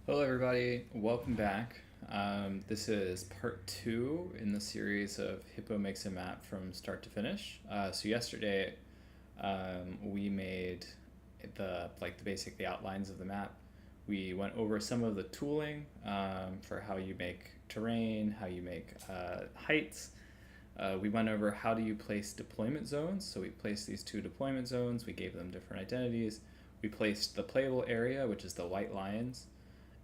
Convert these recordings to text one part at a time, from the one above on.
Hello, everybody. Welcome back. This is part two in the series of Hippo makes a map from start to finish. So yesterday, we made the outlines of the map. We went over some of the tooling for how you make terrain, how you make heights. We went over how do you place deployment zones. So we placed these two deployment zones. We gave them different identities. We placed the playable area, which is the white lions,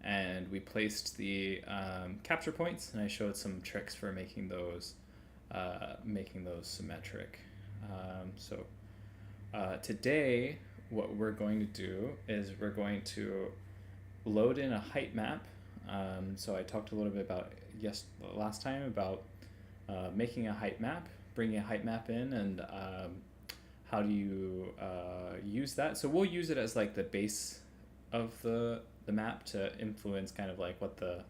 and we placed the capture points, and I showed some tricks for making those symmetric. Today, what we're going to do is we're going to load in a height map. So I talked a little bit about last time about making a height map, bringing a height map in, and how do you use that. So we'll use it as like the base of the map to influence kind of like what the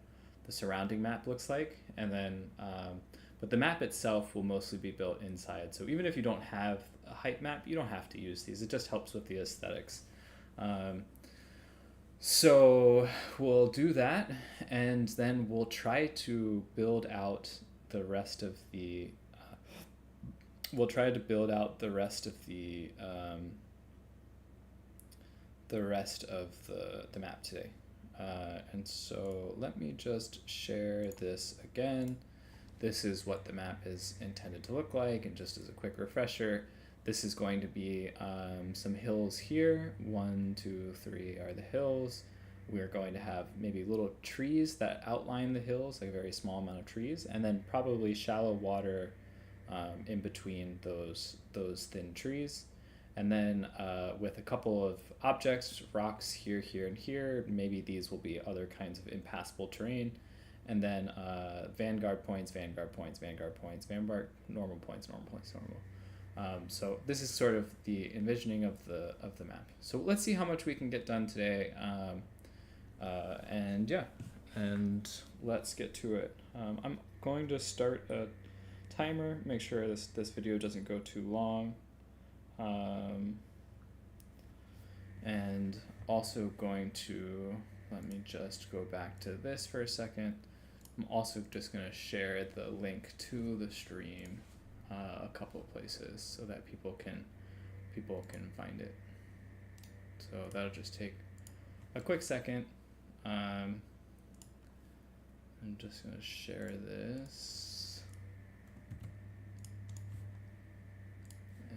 surrounding map looks like, and then but the map itself will mostly be built inside. So even if you don't have a height map, you don't have to use these. It just helps with the aesthetics. So we'll do that, and then we'll try to build out the rest of the the map today. And so let me just share this again. This is what the map is intended to look like, and just as a quick refresher, this is going to be some hills here. 1, 2, 3 are the hills. We're going to have maybe little trees that outline the hills, like a very small amount of trees, and then probably shallow water in between those thin trees. And then with a couple of objects, rocks here, here, and here, maybe these will be other kinds of impassable terrain. And then vanguard points, vanguard points, vanguard points, vanguard normal points, normal points, normal. So this is sort of the envisioning of the map. So let's see how much we can get done today. And let's get to it. I'm going to start a timer, make sure this video doesn't go too long. And also going to, let me just go back to this for a second. I'm also just going to share the link to the stream a couple of places so that people can find it. So that'll just take a quick second. I'm just going to share this,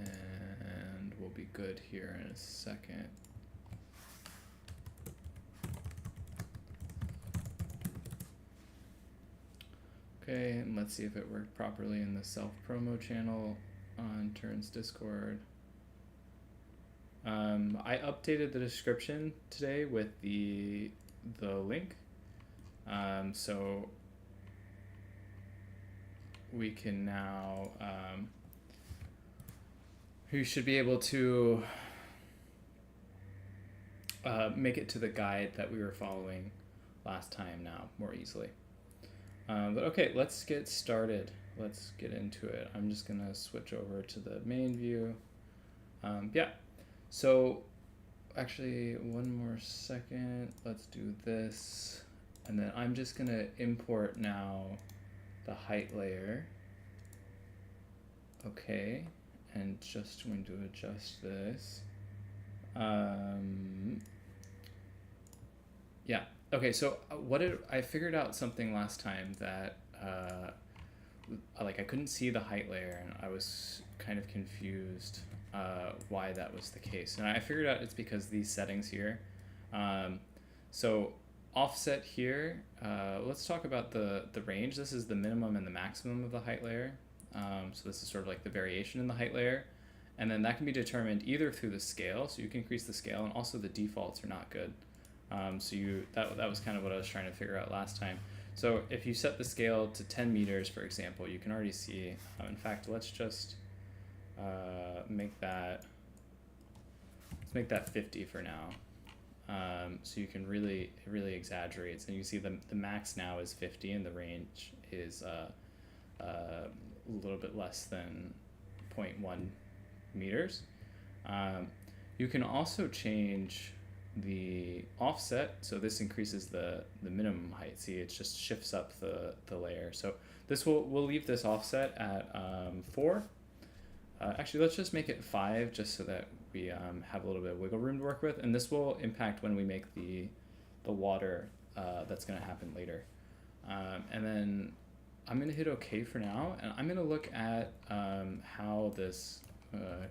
and we'll be good here in a second. Okay, and let's see if it worked properly in the self-promo channel on Turn's Discord. I updated the description today with the link, so we can now you should be able to make it to the guide that we were following last time now more easily. But okay, let's get started. Let's get into it. I'm just gonna switch over to the main view. So actually, one more second. Let's do this. And then I'm just gonna import now the height layer. Okay, and just going to adjust this. Okay, so I figured out something last time that I couldn't see the height layer, and I was kind of confused why that was the case. And I figured out it's because these settings here. So offset here, let's talk about the range. This is the minimum and the maximum of the height layer. So this is sort of like the variation in the height layer. And then that can be determined either through the scale, so you can increase the scale, and also the defaults are not good. That was kind of what I was trying to figure out last time. So if you set the scale to 10 meters, for example, you can already see, in fact, let's just make that 50 for now. So you can really exaggerate. So you see the max now is 50, and the range is a little bit less than 0.1 meters. You can also change the offset, so this increases the minimum height. See, it just shifts up the layer. So this we'll leave this offset at 4. Actually, let's just make it 5 just so that we have a little bit of wiggle room to work with. And this will impact when we make the water that's going to happen later. And then I'm going to hit OK for now. And I'm going to look at how this, I'm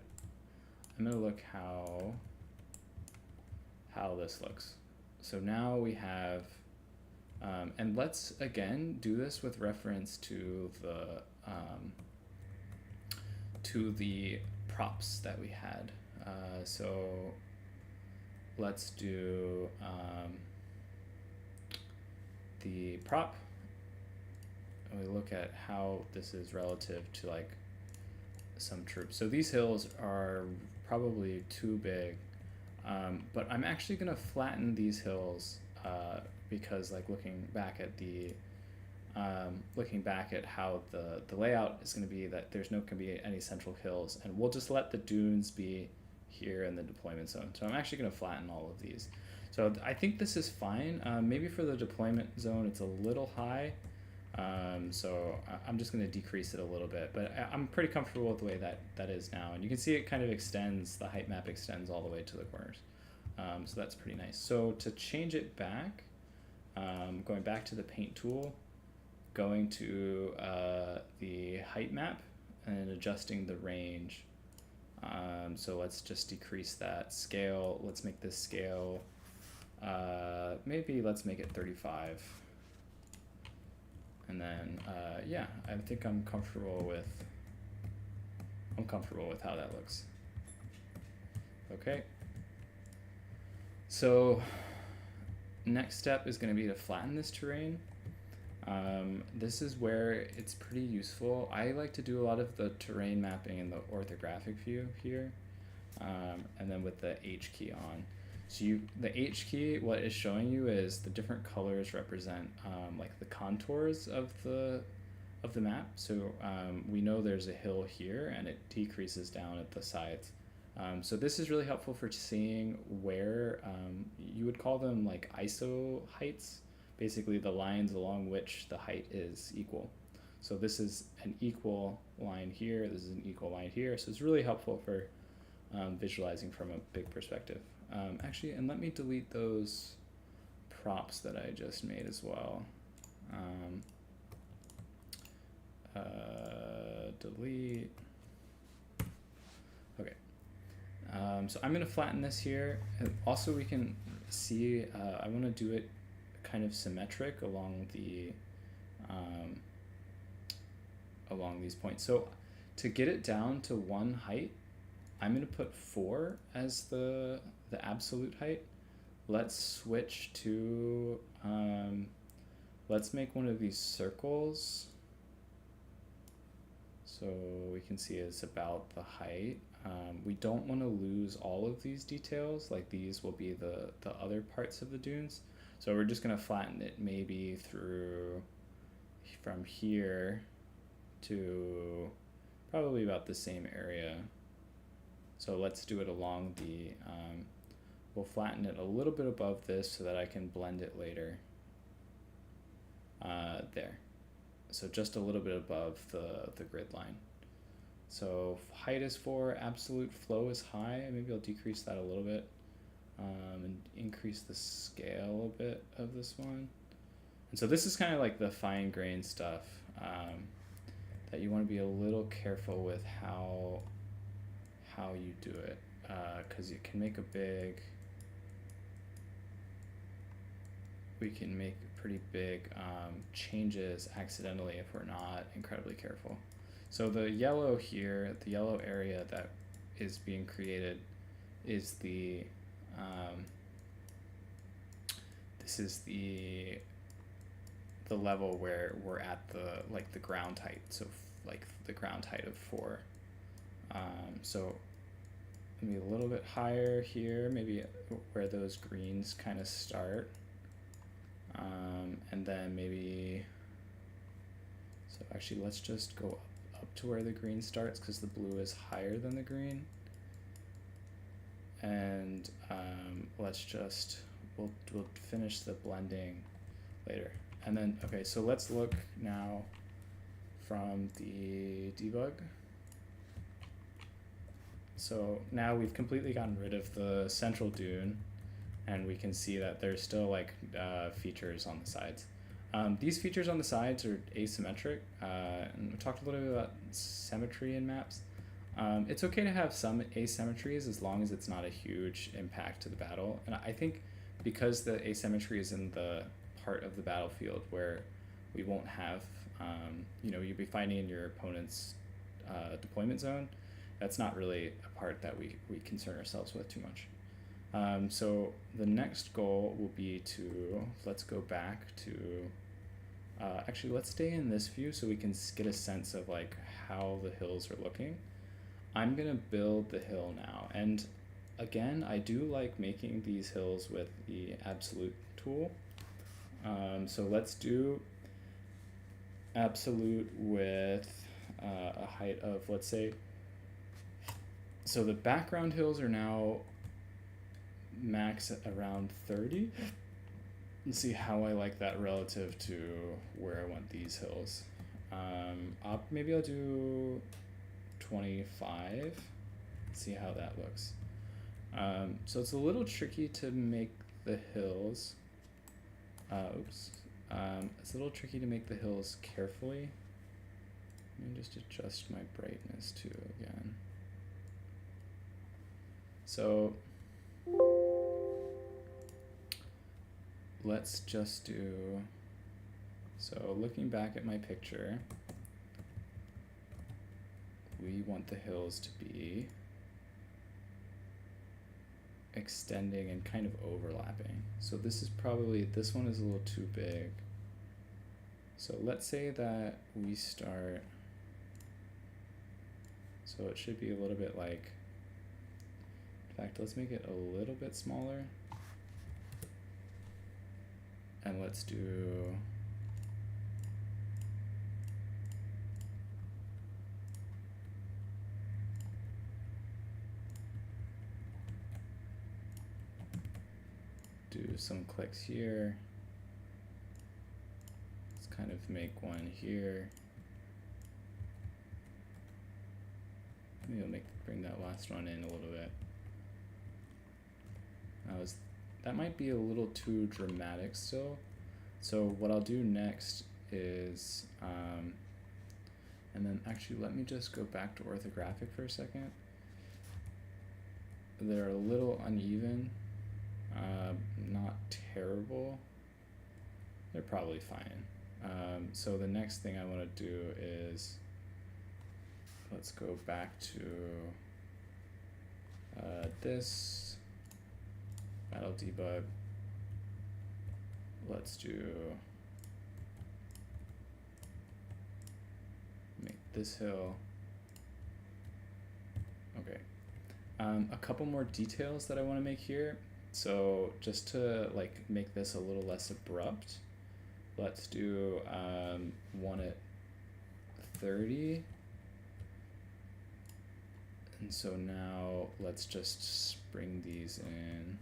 going to look how this looks. So now we have, and let's again do this with reference to the props that we had. So let's do the prop, and we look at how this is relative to like some troops. So these hills are probably too big, but I'm actually gonna flatten these hills because like looking back at how the layout is going to be, that there's no going to be any central hills, and we'll just let the dunes be here in the deployment zone. So I'm actually going to flatten all of these. So I think this is fine. Maybe for the deployment zone it's a little high, so I'm just going to decrease it a little bit, but I'm pretty comfortable with the way that is now. And you can see it kind of extends, the height map extends all the way to the corners. So that's pretty nice. So to change it back, going back to the paint tool, going to the height map and adjusting the range. So let's just decrease that scale. Let's make this scale, maybe let's make it 35. And then, yeah, I think I'm comfortable with how that looks. Okay. So next step is going to be to flatten this terrain. This is where it's pretty useful. I like to do a lot of the terrain mapping in the orthographic view here, and then with the H key on. So the H key, what it's showing you is the different colors represent like the contours of the map. So we know there's a hill here, and it decreases down at the sides. So this is really helpful for seeing where you would call them like ISO heights. Basically the lines along which the height is equal. So this is an equal line here, this is an equal line here, so it's really helpful for visualizing from a big perspective. Actually, and let me delete those props that I just made as well. Delete. Okay. So I'm going to flatten this here. And also we can see, I want to do it kind of symmetric along these points. So to get it down to one height, I'm going to put 4 as the absolute height. Let's switch to, let's make one of these circles so we can see it's about the height. We don't want to lose all of these details, like these will be the other parts of the dunes. So we're just going to flatten it maybe through from here to probably about the same area. So let's do it along the, we'll flatten it a little bit above this so that I can blend it later. There. So just a little bit above the grid line. So height is 4, absolute flow is high. Maybe I'll decrease that a little bit. And increase the scale a bit of this one. And so this is kind of like the fine grain stuff that you want to be a little careful with how you do it, because you can make we can make pretty big changes accidentally if we're not incredibly careful. So the yellow here, the yellow area that is being created is the this is the level where we're at the ground height, so like the ground height of 4. So maybe a little bit higher here, maybe where those greens kind of start, and then maybe, so actually let's just go up to where the green starts because the blue is higher than the green. and we'll finish the blending later. And then, okay, so let's look now from the debug. So now we've completely gotten rid of the central dune, and we can see that there's still like features on the sides. These features on the sides are asymmetric, and we talked a little bit about symmetry in maps. It's okay to have some asymmetries as long as it's not a huge impact to the battle. And I think because the asymmetry is in the part of the battlefield where we won't have, you'll be fighting in your opponent's deployment zone, that's not really a part that we concern ourselves with too much. So the next goal will be let's go back to, actually let's stay in this view so we can get a sense of like how the hills are looking. I'm gonna build the hill now, and again, I do like making these hills with the absolute tool. So let's do absolute with a height of, let's say, so the background hills are now max at around 30. Let's see how I like that relative to where I want these hills. Maybe I'll do 25. See how that looks. So it's a little tricky to make the hills. It's a little tricky to make the hills carefully. Let me just adjust my brightness too again. So let's just do, so looking back at my picture, we want the hills to be extending and kind of overlapping. So this one is a little too big. So let's say that we start, so it should be a little bit like, in fact, let's make it a little bit smaller. And let's do, some clicks here. Let's kind of make one here. Maybe I'll bring that last one in a little bit. That might be a little too dramatic still. So what I'll do next is, and then actually let me just go back to orthographic for a second. They're a little uneven, not terrible. They're probably fine. So the next thing I want to do is, let's go back to this battle debug. Let's make this hill. Okay. A couple more details that I want to make here. So just to like make this a little less abrupt, let's do one at 30. And so now let's just bring these in.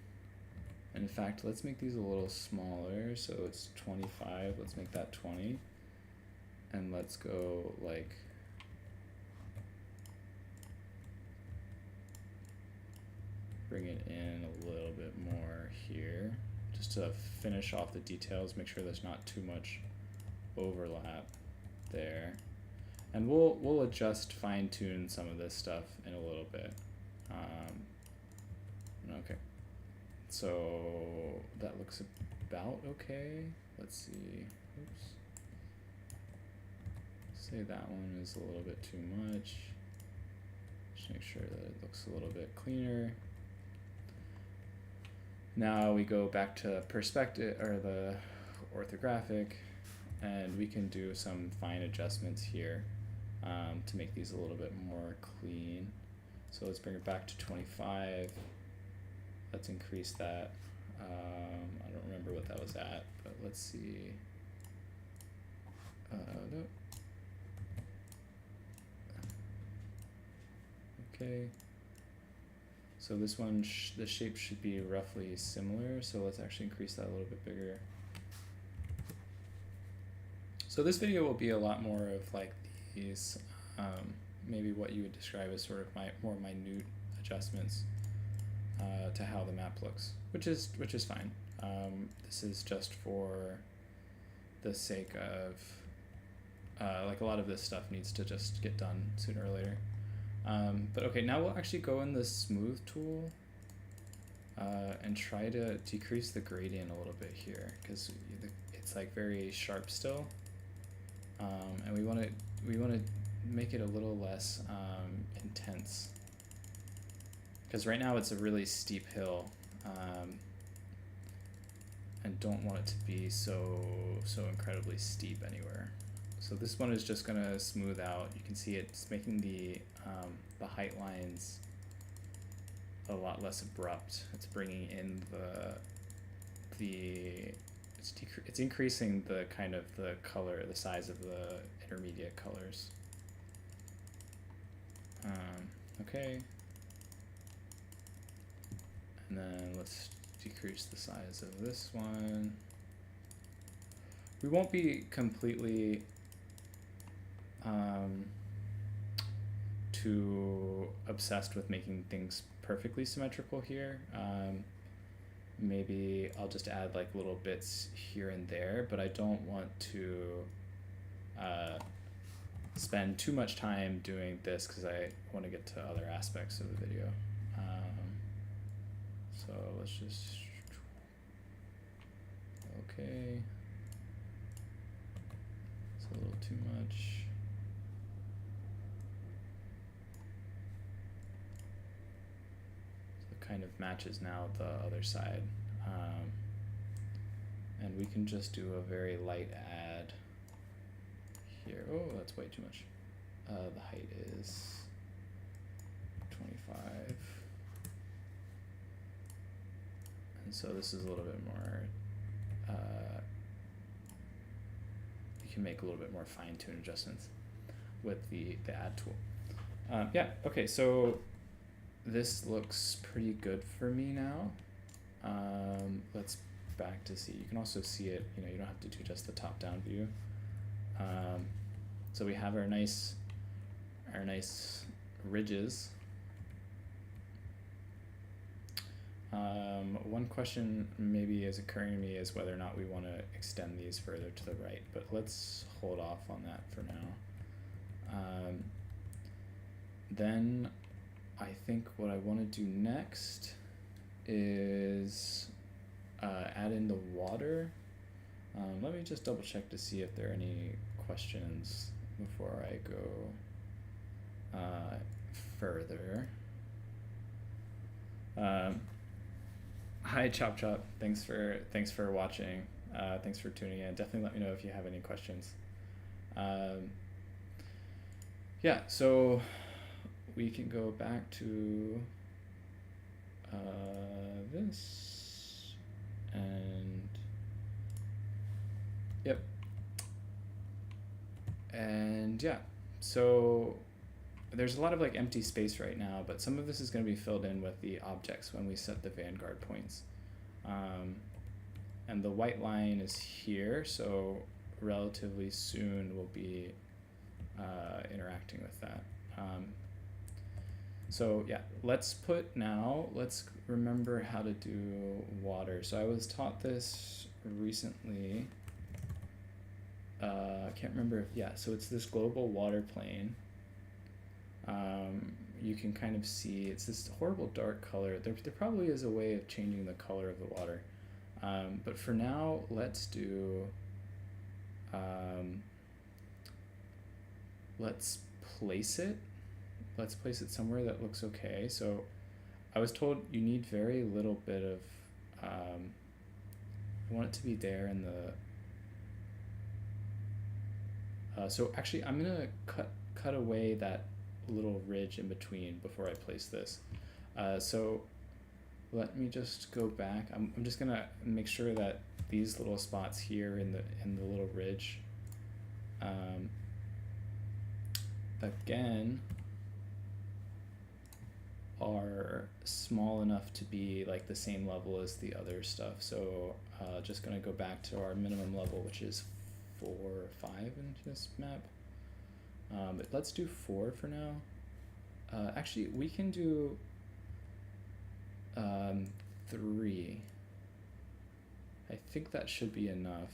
And in fact, let's make these a little smaller. So it's 25, let's make that 20. And let's go like, bring it in a little bit more here, just to finish off the details, make sure there's not too much overlap there. And we'll adjust, fine tune some of this stuff in a little bit. Okay. So that looks about okay. Let's see. Oops. Say that one is a little bit too much. Just make sure that it looks a little bit cleaner. Now we go back to perspective, or the orthographic, and we can do some fine adjustments here to make these a little bit more clean. So let's bring it back to 25. Let's increase that. I don't remember what that was at, but let's see. No. Okay. So this one, the shape should be roughly similar. So let's actually increase that a little bit bigger. So this video will be a lot more of like these, maybe what you would describe as sort of more minute adjustments to how the map looks, which is fine. This is just for the sake of like a lot of this stuff needs to just get done sooner or later. But okay, now we'll actually go in the smooth tool and try to decrease the gradient a little bit here, because it's like very sharp still, and we want to make it a little less intense, because right now it's a really steep hill, and don't want it to be so incredibly steep anywhere. So this one is just gonna smooth out. You can see it's making the height lines a lot less abrupt. It's bringing in it's increasing the kind of the color, the size of the intermediate colors. Okay. And then let's decrease the size of this one. We won't be completely too obsessed with making things perfectly symmetrical here. Maybe I'll just add like little bits here and there, but I don't want to spend too much time doing this because I want to get to other aspects of the video. So let's just, okay, it's a little too much. Kind of matches now the other side, and we can just do a very light add here. Oh, that's way too much. The height is 25, and so this is a little bit more, you can make a little bit more fine-tuned adjustments with the add tool. Yeah, okay, so this looks pretty good for me now. Let's back to see. You can also see it, you don't have to do just the top-down view. So we have our nice ridges. One question maybe is occurring to me is whether or not we want to extend these further to the right, but let's hold off on that for now. Then I think what I want to do next is add in the water. Let me just double check to see if there are any questions before I go further. Hi Chop Chop, thanks for watching. Thanks for tuning in. Definitely let me know if you have any questions. Yeah, so we can go back to this, and yep, and yeah, so there's a lot of like empty space right now, but some of this is going to be filled in with the objects when we set the vanguard points, and the white line is here, so relatively soon we'll be interacting with that. So yeah, let's remember how to do water. So I was taught this recently. I can't remember so it's this global water plane. You can kind of see it's this horrible dark color. There probably is a way of changing the color of the water. But for now, let's do, let's place it somewhere that looks okay. So I was told you need very little bit of, I want it to be there in the, so actually I'm gonna cut away that little ridge in between before I place this. So let me just go back. I'm just gonna make sure that these little spots here in the little ridge, again, are small enough to be like the same level as the other stuff. So just gonna go back to our minimum level, which is 4 or 5 in this map. But let's do 4 for now. Actually, we can do 3. I think that should be enough.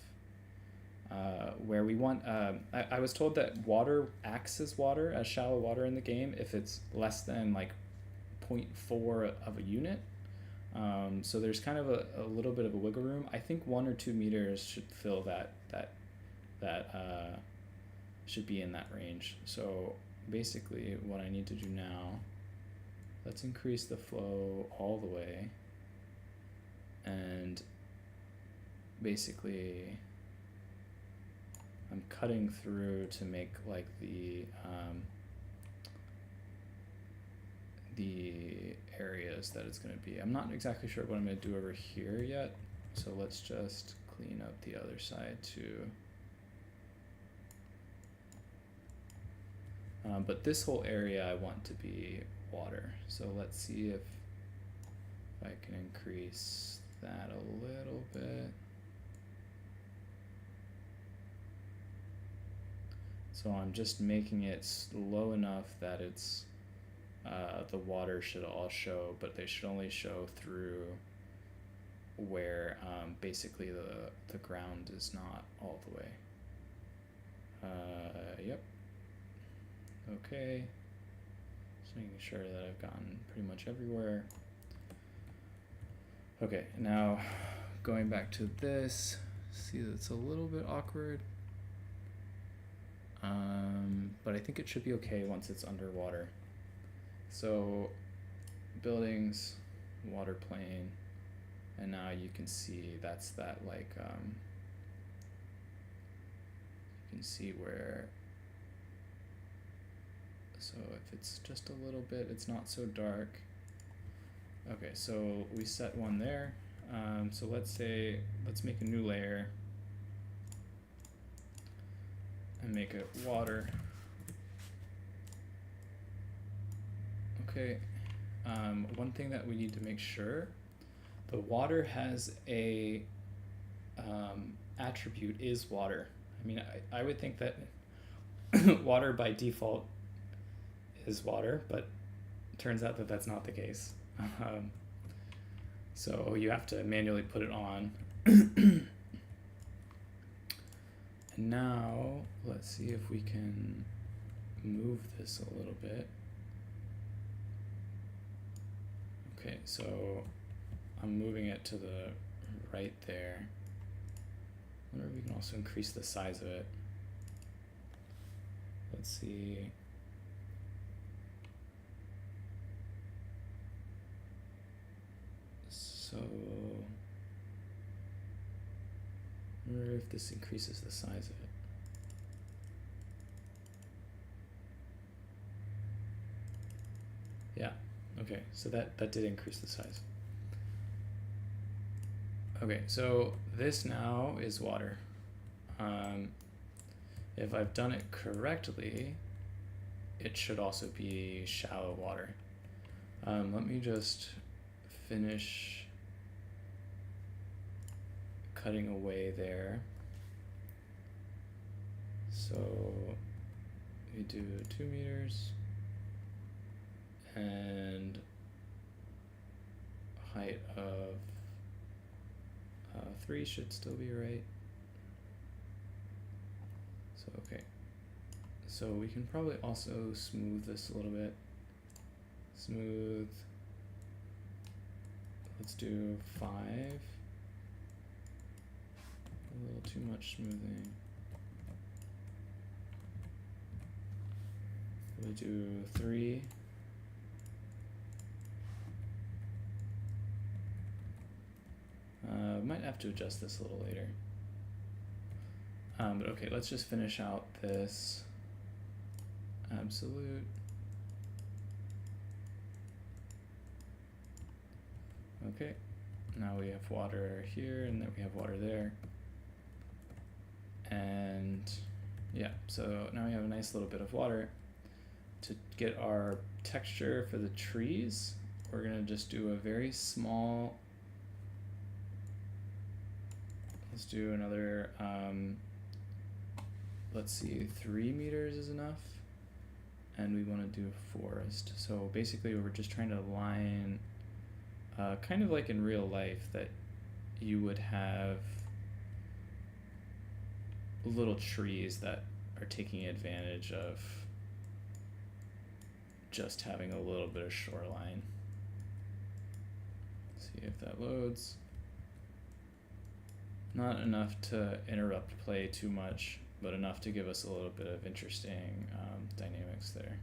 Where we want, I was told that water acts as water, as shallow water in the game, if it's less than like 0.4 of a unit. So there's kind of a little bit of a wiggle room. I think 1 or 2 meters should fill that should be in that range. So basically what I need to do now, let's increase the flow all the way, and basically I'm cutting through to make like the areas that it's going to be. I'm not exactly sure what I'm going to do over here yet, so let's just clean up the other side too. But this whole area I want to be water, so let's see if I can increase that a little bit. So I'm just making it low enough that it's the water should all show, but they should only show through where basically the ground is not all the way. Yep. Okay. Just making sure that I've gotten pretty much everywhere. Okay, now going back to this, see that's a little bit awkward. But I think it should be okay once it's underwater. So buildings, water plane, and now you can see that's that like you can see where, so if it's just a little bit, it's not so dark. Okay, so we set one there. So let's make a new layer and make it water. Okay, one thing that we need to make sure, the water has a attribute is water. I mean, I would think that water by default is water, but it turns out that that's not the case. So you have to manually put it on. And now let's see if we can move this a little bit. Okay, so I'm moving it to the right there. I wonder if we can also increase the size of it. Let's see. So, I wonder if this increases the size of it. Yeah, okay, so that did increase the size. Okay, so this now is water. If I've done it correctly, it should also be shallow water. Let me just finish cutting away there. So we do 2 meters and height of 3 should still be right. So okay, so we can probably also smooth this a little bit. Smooth, let's do 5. A little too much smoothing. We'll do 3. Might have to adjust this a little later. But okay, let's just finish out this absolute. Okay, now we have water here and then we have water there. And yeah, so now we have a nice little bit of water. to get our texture for the trees, we're gonna just do a very small, let's do another, let's see, 3 meters is enough. And we want to do forest. So basically we're just trying to align, kind of like in real life, that you would have little trees that are taking advantage of just having a little bit of shoreline. See if that loads. Not enough to interrupt play too much, but enough to give us a little bit of interesting dynamics there.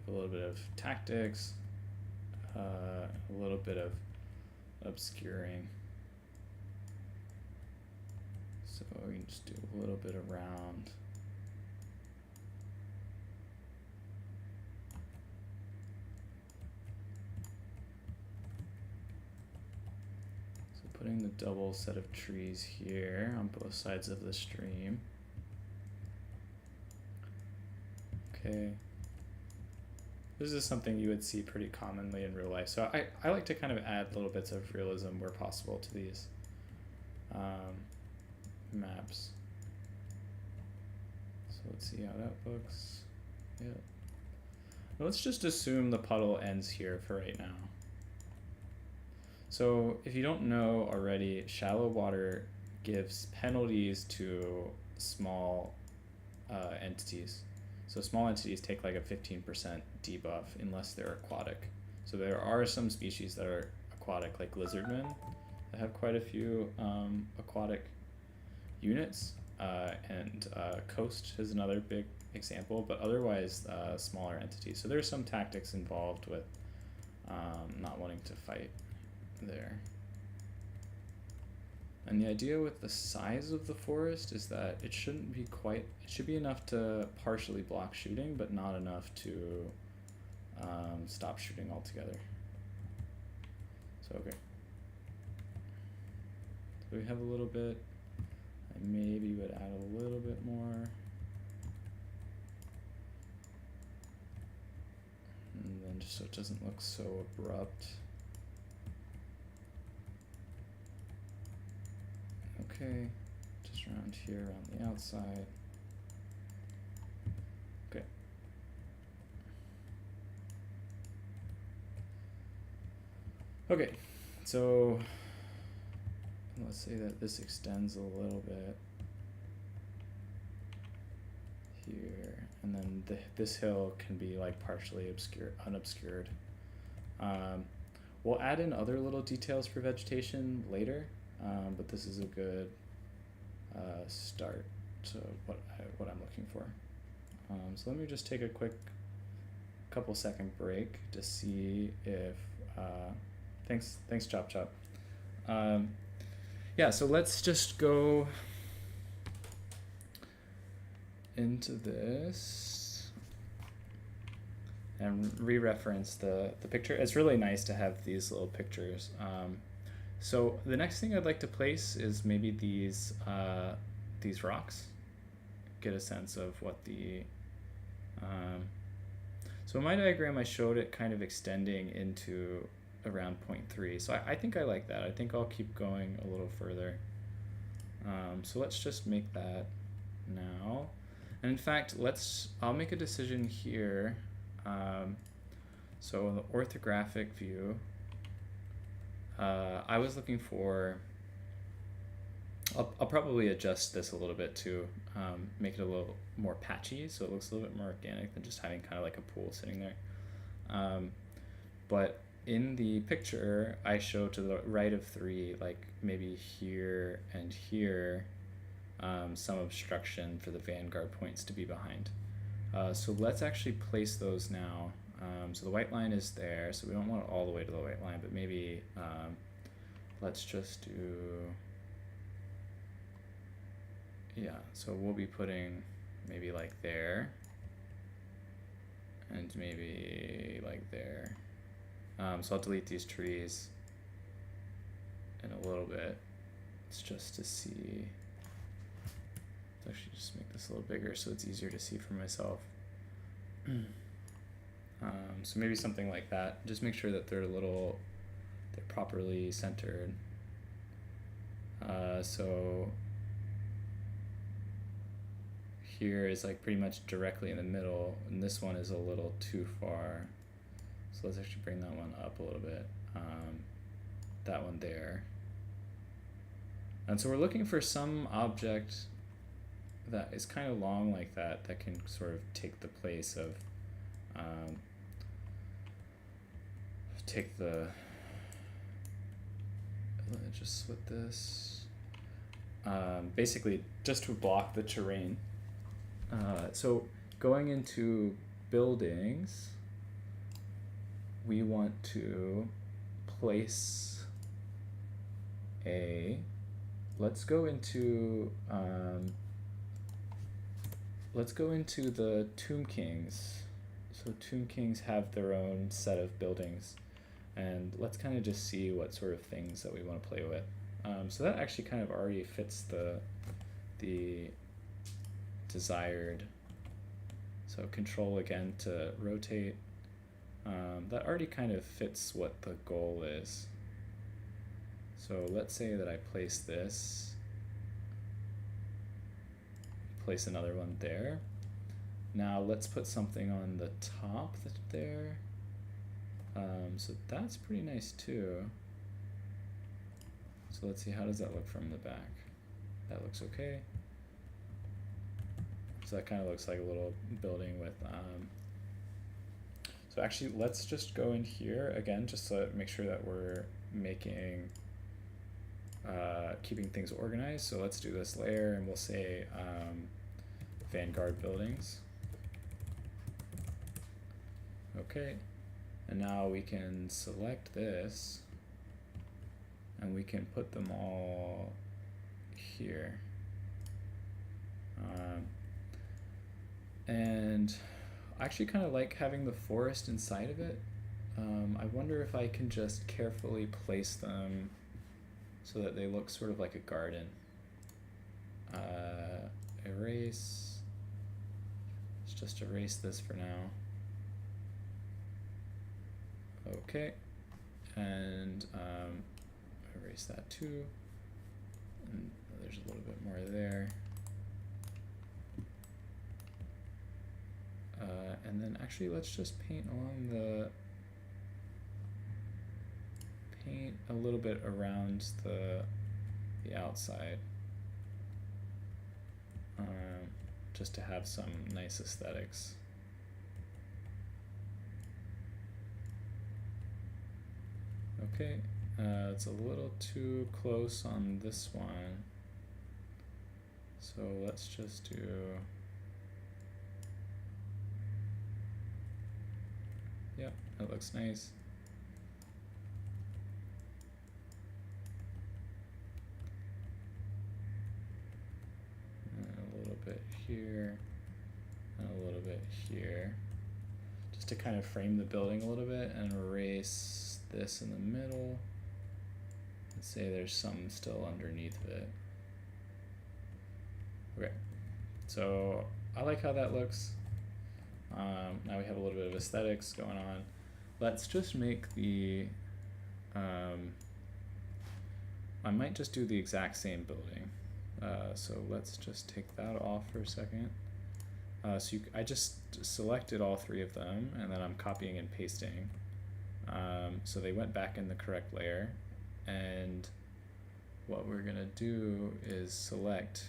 A little bit of tactics, a little bit of obscuring. So we can just do a little bit around. So putting the double set of trees here on both sides of the stream. Okay. This is something you would see pretty commonly in real life. So I like to kind of add little bits of realism where possible to these maps. So let's see how that looks. Yeah. Let's just assume the puddle ends here for right now. So if you don't know already, shallow water gives penalties to small entities. So small entities take like a 15% debuff unless they're aquatic. So there are some species that are aquatic, like lizardmen, that have quite a few aquatic units, and coast is another big example, but otherwise smaller entities. So there's some tactics involved with not wanting to fight there. And the idea with the size of the forest is that it shouldn't be quite, it should be enough to partially block shooting, but not enough to stop shooting altogether. So, okay. So we have a little bit, I maybe would add a little bit more. And then just so it doesn't look so abrupt. Okay, just around here on the outside. Okay. Okay, so let's say that this extends a little bit here, and then this hill can be like partially unobscured. We'll add in other little details for vegetation later. But this is a good start to what I'm looking for. So let me just take a quick couple second break to see if thanks Chop Chop. Yeah, so let's just go into this and re-reference the picture. It's really nice to have these little pictures. So the next thing I'd like to place is maybe these rocks. Get a sense of what the so in my diagram I showed it kind of extending into around 0.3. So I think I like that. I think I'll keep going a little further. So let's just make that now. And in fact, I'll make a decision here. So in the orthographic view, I was looking for, I'll probably adjust this a little bit to make it a little more patchy so it looks a little bit more organic than just having kind of like a pool sitting there. But in the picture, I show to the right of 3, like maybe here and here, some obstruction for the vanguard points to be behind. So let's actually place those now. So the white line is there, so we don't want it all the way to the white line, but maybe let's just do, yeah, so we'll be putting maybe like there, and maybe like there. So I'll delete these trees in a little bit. It's just to see. Let's actually just make this a little bigger so it's easier to see for myself. So maybe something like that. Just make sure that they're properly centered. So here is like pretty much directly in the middle, and this one is a little too far. So let's actually bring that one up a little bit. That one there. And so we're looking for some object that is kind of long like that, that can sort of take the place of, let me just split this. Basically just to block the terrain. So going into buildings, we want to place let's go into the Tomb Kings. So Tomb Kings have their own set of buildings, and let's kind of just see what sort of things that we want to play with. So that actually kind of already fits the desired. So control again to rotate. That already kind of fits what the goal is. So let's say that I place this, place another one there. Now let's put something on the top there. So that's pretty nice too. So let's see, how does that look from the back? That looks okay. So that kind of looks like a little building with, so actually let's just go in here again, just to make sure that we're making, keeping things organized. So let's do this layer, and we'll say Vanguard buildings. Okay, and now we can select this, and we can put them all here. And I actually kind of like having the forest inside of it. I wonder if I can just carefully place them so that they look sort of like a garden. Erase. Let's just erase this for now. Okay, and erase that too. And there's a little bit more there. And then actually let's just paint a little bit around the outside, just to have some nice aesthetics. Okay, it's a little too close on this one, so let's just do, yeah, that looks nice. And a little bit here, and a little bit here, just to kind of frame the building a little bit, and erase this in the middle. Let's say there's some still underneath it. Okay, so I like how that looks. Now we have a little bit of aesthetics going on. Let's just make the, I might just do the exact same building. So let's just take that off for a second. I just selected all three of them, and then I'm copying and pasting. So they went back in the correct layer, and what we're gonna do is select,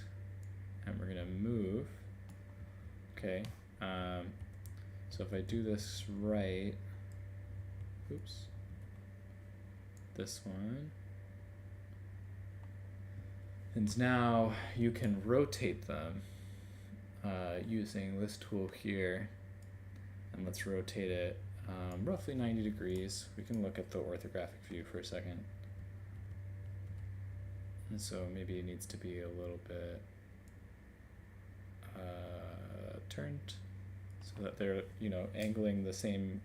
and we're gonna move. Okay, so if I do this right, oops, this one, and now you can rotate them using this tool here, and let's rotate it roughly 90 degrees. We can look at the orthographic view for a second. And so maybe it needs to be a little bit turned so that they're, angling the same,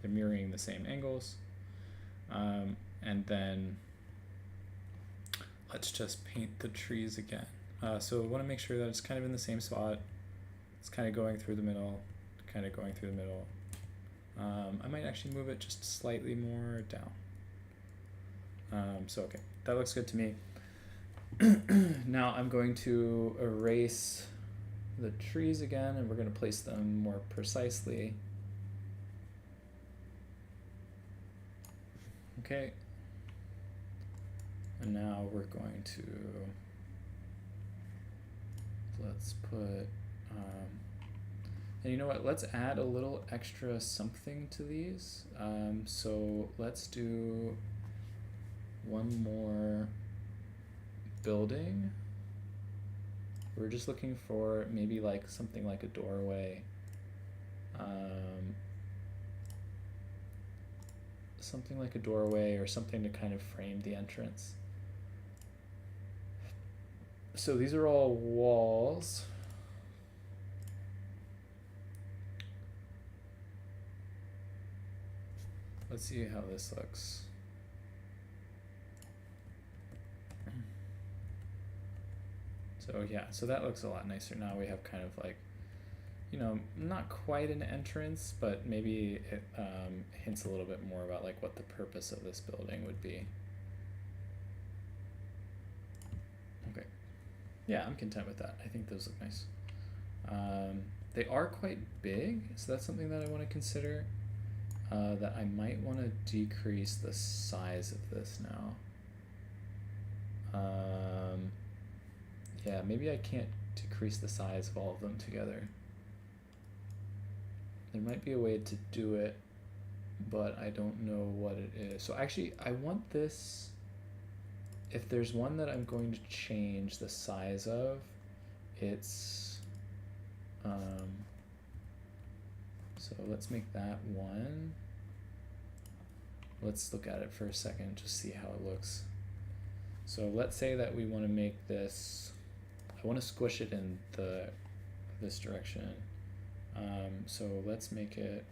they're mirroring the same angles. And then let's just paint the trees again. So I want to make sure that it's kind of in the same spot. It's kind of going through the middle, kind of going through the middle. I might actually move it just slightly more down. So okay, that looks good to me. Now I'm going to erase the trees again, and we're going to place them more precisely. Okay. And now we're going to, let's put, and you know what, let's add a little extra something to these. So let's do one more building. We're just looking for maybe like something like a doorway. Something like a doorway or something to kind of frame the entrance. So these are all walls. Let's see how this looks. So yeah, so that looks a lot nicer. Now we have kind of like, you know, not quite an entrance, but maybe it hints a little bit more about like what the purpose of this building would be. Okay. Yeah, I'm content with that. I think those look nice. They are quite big, so that's something that I want to consider. That I might want to decrease the size of this now. Yeah, maybe I can't decrease the size of all of them together. There might be a way to do it, but I don't know what it is. So actually, I want this, if there's one that I'm going to change the size of, it's, so let's make that one. Let's look at it for a second, just see how it looks. So let's say that we want to make this, I want to squish it in this direction. So let's make it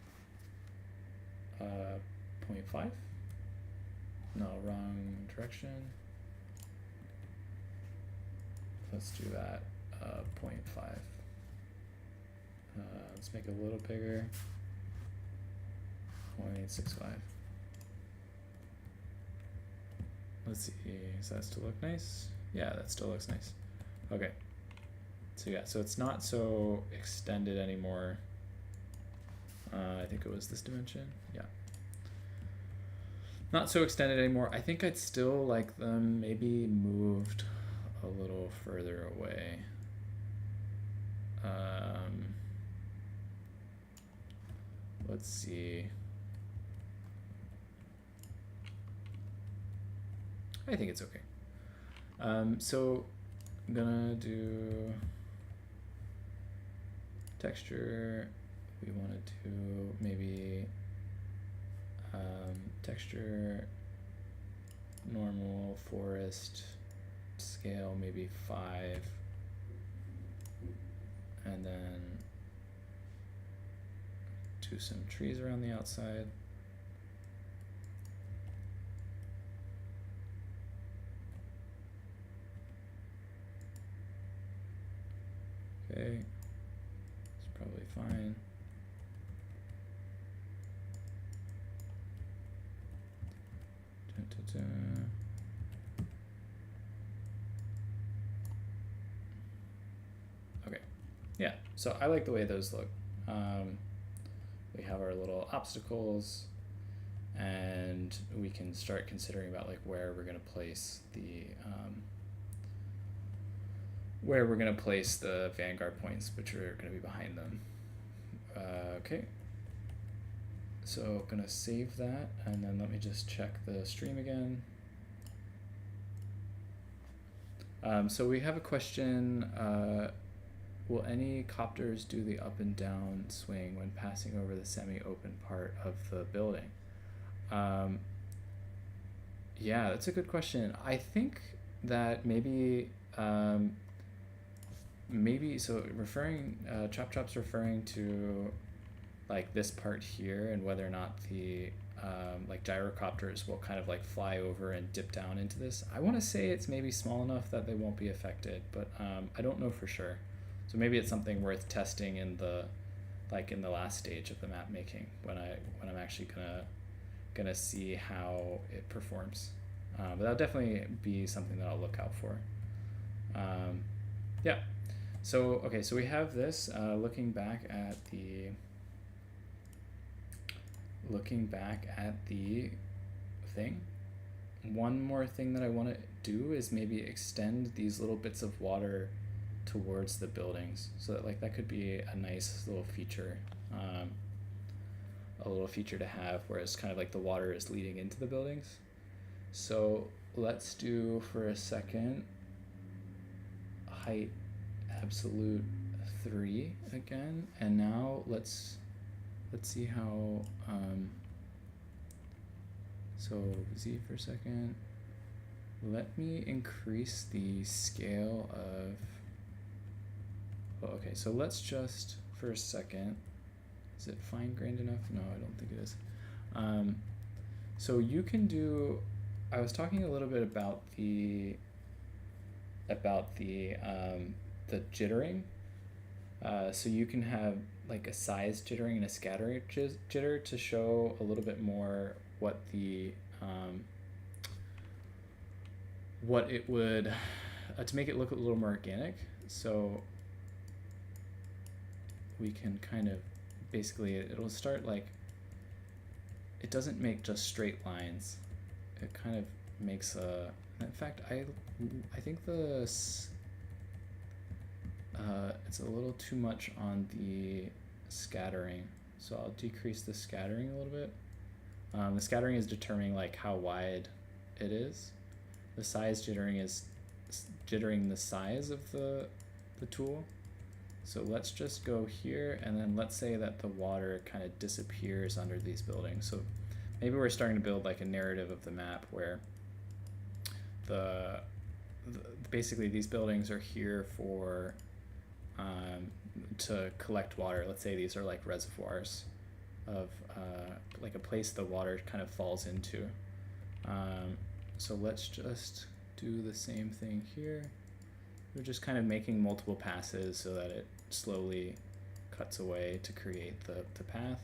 0.5. No, wrong direction. Let's do that, 0.5. Let's make it a little bigger, 0.65. Let's see, does that still look nice? Yeah, that still looks nice. Okay. So yeah, so it's not so extended anymore. I think it was this dimension, yeah. Not so extended anymore. I think I'd still like them maybe moved a little further away. Let's see. I think it's okay. So I'm gonna do texture. We want to do maybe texture, normal, forest, scale maybe 5, and then do some trees around the outside. Okay, it's probably fine. Dun, dun, dun. Okay, yeah, so I like the way those look. We have our little obstacles, and we can start considering about like where we're going to place the vanguard points, which are going to be behind them. Okay, so gonna save that, and then let me just check the stream again. So we have a question, will any copters do the up and down swing when passing over the semi-open part of the building? Yeah, that's a good question. I think that maybe so referring, Chop's referring to like this part here, and whether or not the like gyrocopters will kind of like fly over and dip down into this. I want to say it's maybe small enough that they won't be affected, but I don't know for sure. So maybe it's something worth testing in the last stage of the map making when I'm actually gonna see how it performs. But that'll definitely be something that I'll look out for. Yeah. So okay, so we have this. Looking back at the thing. One more thing that I want to do is maybe extend these little bits of water towards the buildings, so that like that could be a nice little feature, to have, where it's kind of like the water is leading into the buildings. So let's do for a second height absolute 3 again, and now let's see how so Z for a second. Let me increase the scale of, oh, okay, so let's just for a second, is it fine-grained enough? No, I don't think it is. So you can do, I was talking a little bit about the jittering. So you can have like a size jittering and a scattering jitter to show a little bit more what it would, to make it look a little more organic. So we can kind of, basically it'll start like, it doesn't make just straight lines. It kind of makes in fact, I think it's a little too much on the scattering, so I'll decrease the scattering a little bit. The scattering is determining like how wide it is. The size jittering is jittering the size of the tool. So let's just go here, and then let's say that the water kind of disappears under these buildings. So maybe we're starting to build like a narrative of the map where basically these buildings are here for to collect water. Let's say these are like reservoirs of like a place the water kind of falls into. So let's just do the same thing here. We're just kind of making multiple passes so that it slowly cuts away to create the path.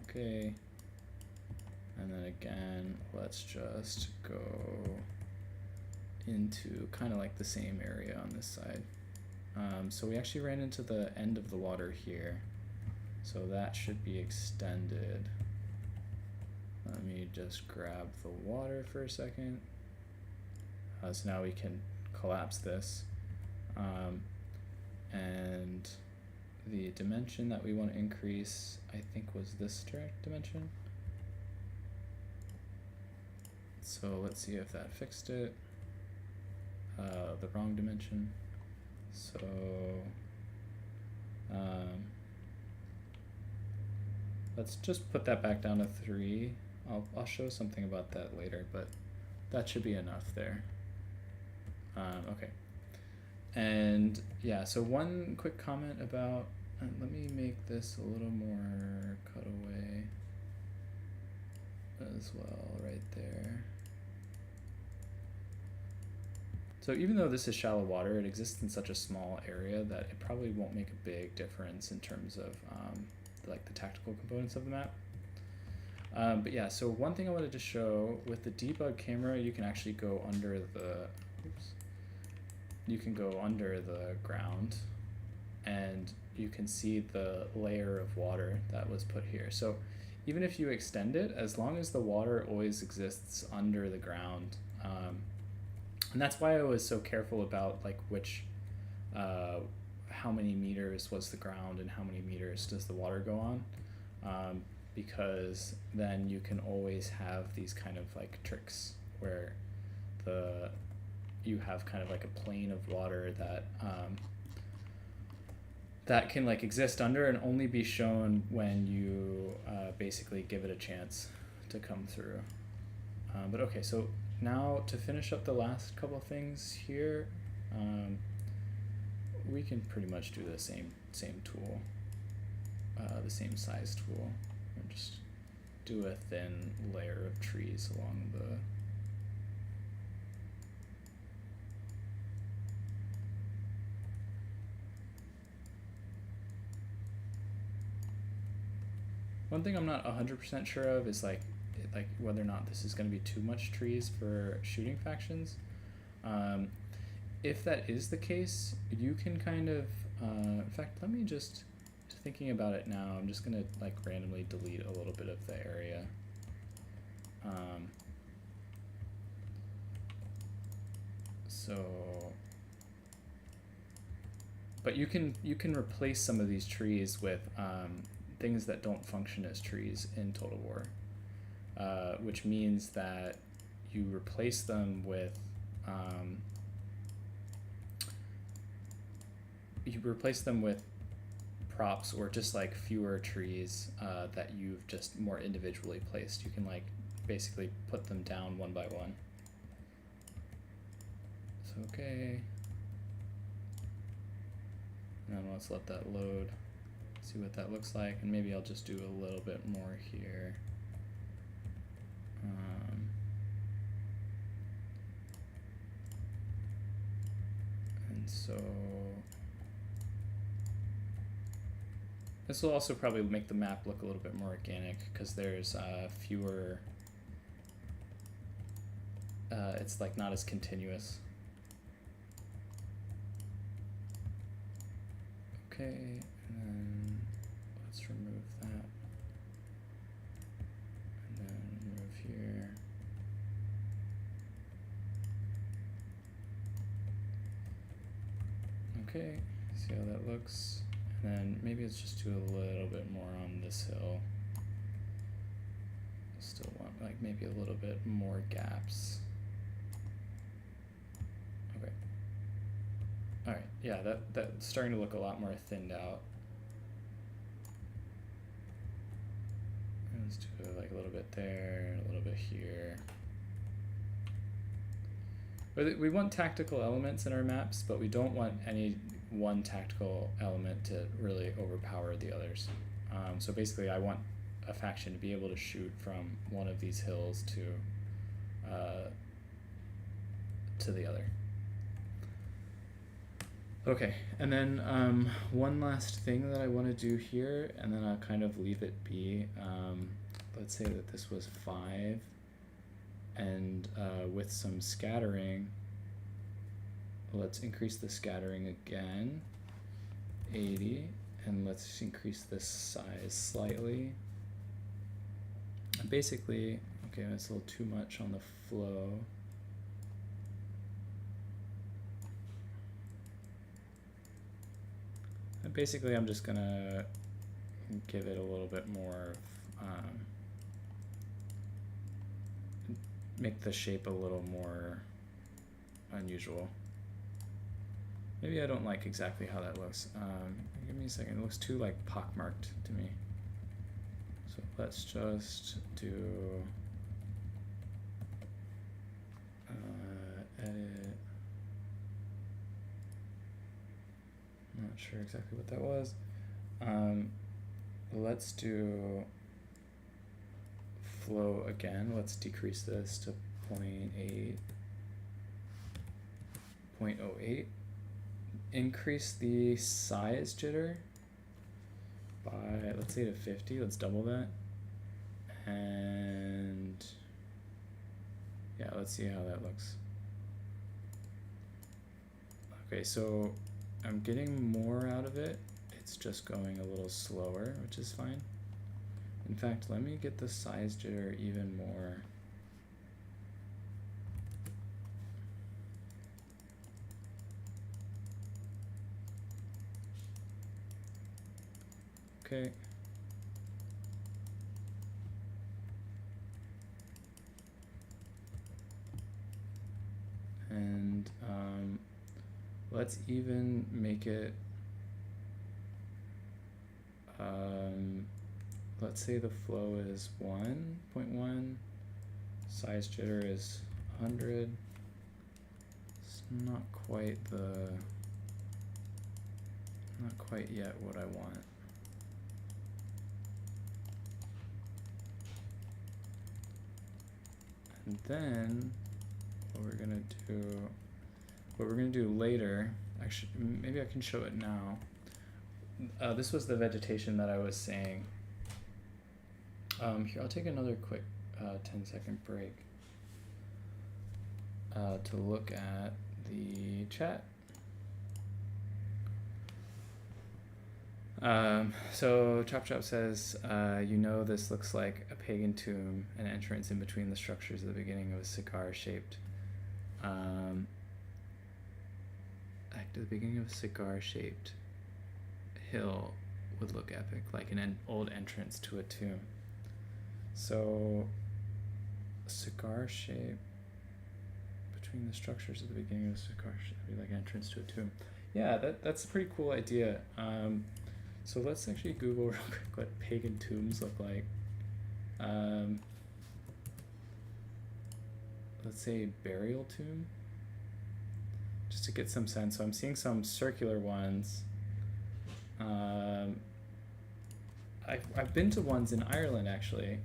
Okay. And then again, let's just go into kind of like the same area on this side. So we actually ran into the end of the water here. So that should be extended. Let me just grab the water for a second. So now we can collapse this. And the dimension that we want to increase, I think, was this direct dimension. So let's see if that fixed it. The wrong dimension. So let's just put that back down to 3. I'll show something about that later, but that should be enough there. Okay. And yeah, so one quick comment about, let me make this a little more cutaway as well, right there. So even though this is shallow water, it exists in such a small area that it probably won't make a big difference in terms of like the tactical components of the map. But yeah, so one thing I wanted to show, with the debug camera, you can actually go under the, you can go under the ground and you can see the layer of water that was put here. So even if you extend it, as long as the water always exists under the ground, and that's why I was so careful about like which, how many meters was the ground and how many meters does the water go on, because then you can always have these kind of like tricks where you have kind of like a plane of water that that can like exist under and only be shown when you basically give it a chance to come through. But okay, so now to finish up the last couple things here, we can pretty much do the same tool, the same size tool, and just do a thin layer of trees along the one thing I'm not 100% sure of is like whether or not this is going to be too much trees for shooting factions. If that is the case, you can kind of, in fact, let me just thinking about it now, I'm just going to like randomly delete a little bit of the area. But you can replace some of these trees with things that don't function as trees in Total War, which means that you replace them with props or just like fewer trees that you've just more individually placed. You can like basically put them down one by one. So okay, and let's let that load, see what that looks like, and maybe I'll just do a little bit more here. And so this will also probably make the map look a little bit more organic because there's fewer, it's like not as continuous. Okay, and then let's remove that. And then remove here. Okay, see how that looks. And then maybe let's just do a little bit more on this hill. Still want like maybe a little bit more gaps. Okay. All right, yeah, that's starting to look a lot more thinned out. And let's do like a little bit there, a little bit here. We want tactical elements in our maps, but we don't want any one tactical element to really overpower the others. So basically, I want a faction to be able to shoot from one of these hills to the other. Okay, and then one last thing that I want to do here, and then I'll kind of leave it be. Let's say that this was 5, and with some scattering, let's increase the scattering again, 80, and let's increase this size slightly. And basically, okay, that's a little too much on the flow. And basically, I'm just gonna give it a little bit more, make the shape a little more unusual. Maybe I don't like exactly how that looks. Give me a second, it looks too like pockmarked to me. So let's just do edit. Not sure exactly what that was. Let's do flow again. Let's decrease this to 0.08. Increase the size jitter by, let's say, to 50. Let's double that. And yeah, let's see how that looks. Okay, so I'm getting more out of it. It's just going a little slower, which is fine. In fact, let me get the size jitter even more. Okay. And let's even make it, let's say the flow is 1.1, size jitter is 100. It's not quite the Not quite yet what I want. And then what we're gonna do later, actually maybe I can show it now. This was the vegetation that I was saying. Here, I'll take another quick 10-second break to look at the chat. So Chop Chop says, this looks like a pagan tomb, an entrance in between the structures at the beginning of a cigar-shaped, at the beginning of a cigar-shaped hill would look epic, like an old entrance to a tomb. So, cigar shape between the structures at the beginning of the cigar shape would be like an entrance to a tomb. Yeah, that's a pretty cool idea. So let's actually Google real quick what pagan tombs look like. Let's say burial tomb, just to get some sense. So I'm seeing some circular ones. I've been to ones in Ireland actually.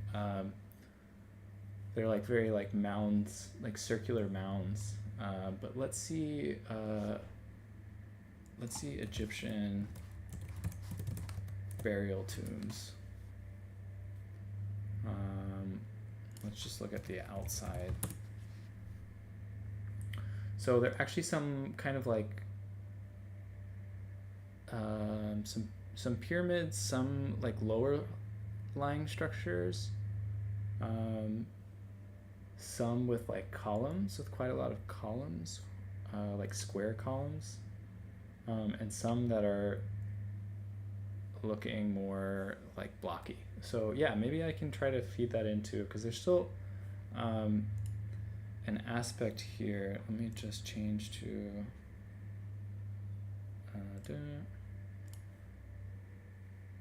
They're like very like mounds, like circular mounds. But let's see Egyptian burial tombs. Let's just look at the outside. So there are actually some kind of like some pyramids, some like lower lying structures, some with like columns, with quite a lot of columns, like square columns, and some that are looking more like blocky. So yeah, maybe I can try to feed that into, because there's still an aspect here. Let me just change to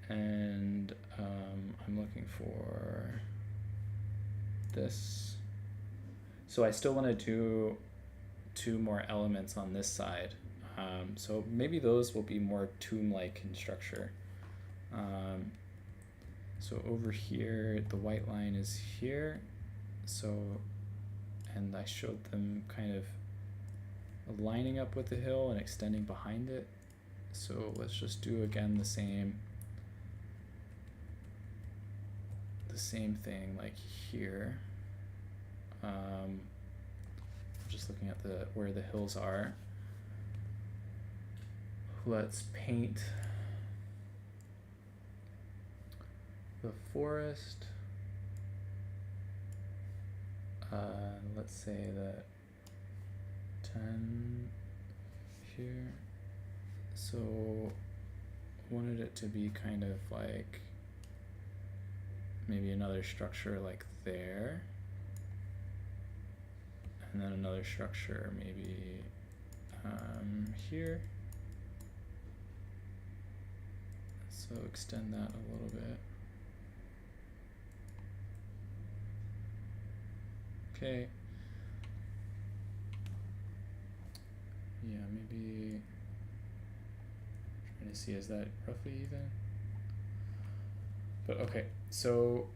and I'm looking for this. So I still want to do 2 more elements on this side. So maybe those will be more tomb-like in structure. So over here, the white line is here. So, and I showed them kind of lining up with the hill and extending behind it. So let's just do again the same thing like here. Just looking at where the hills are. Let's paint the forest. Let's say that 10 here. So wanted it to be kind of like maybe another structure like there, and then another structure maybe here. So extend that a little bit. Okay. Yeah, maybe trying to see, is that roughly even? But okay, so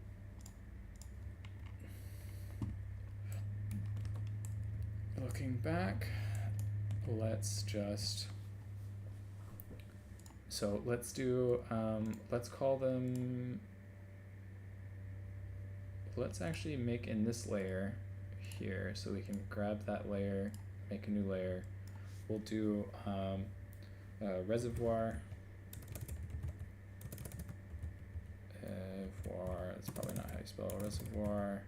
looking back, let's do, let's call them, let's actually make in this layer here, so we can grab that layer, make a new layer. We'll do reservoir. That's probably not how you spell reservoir.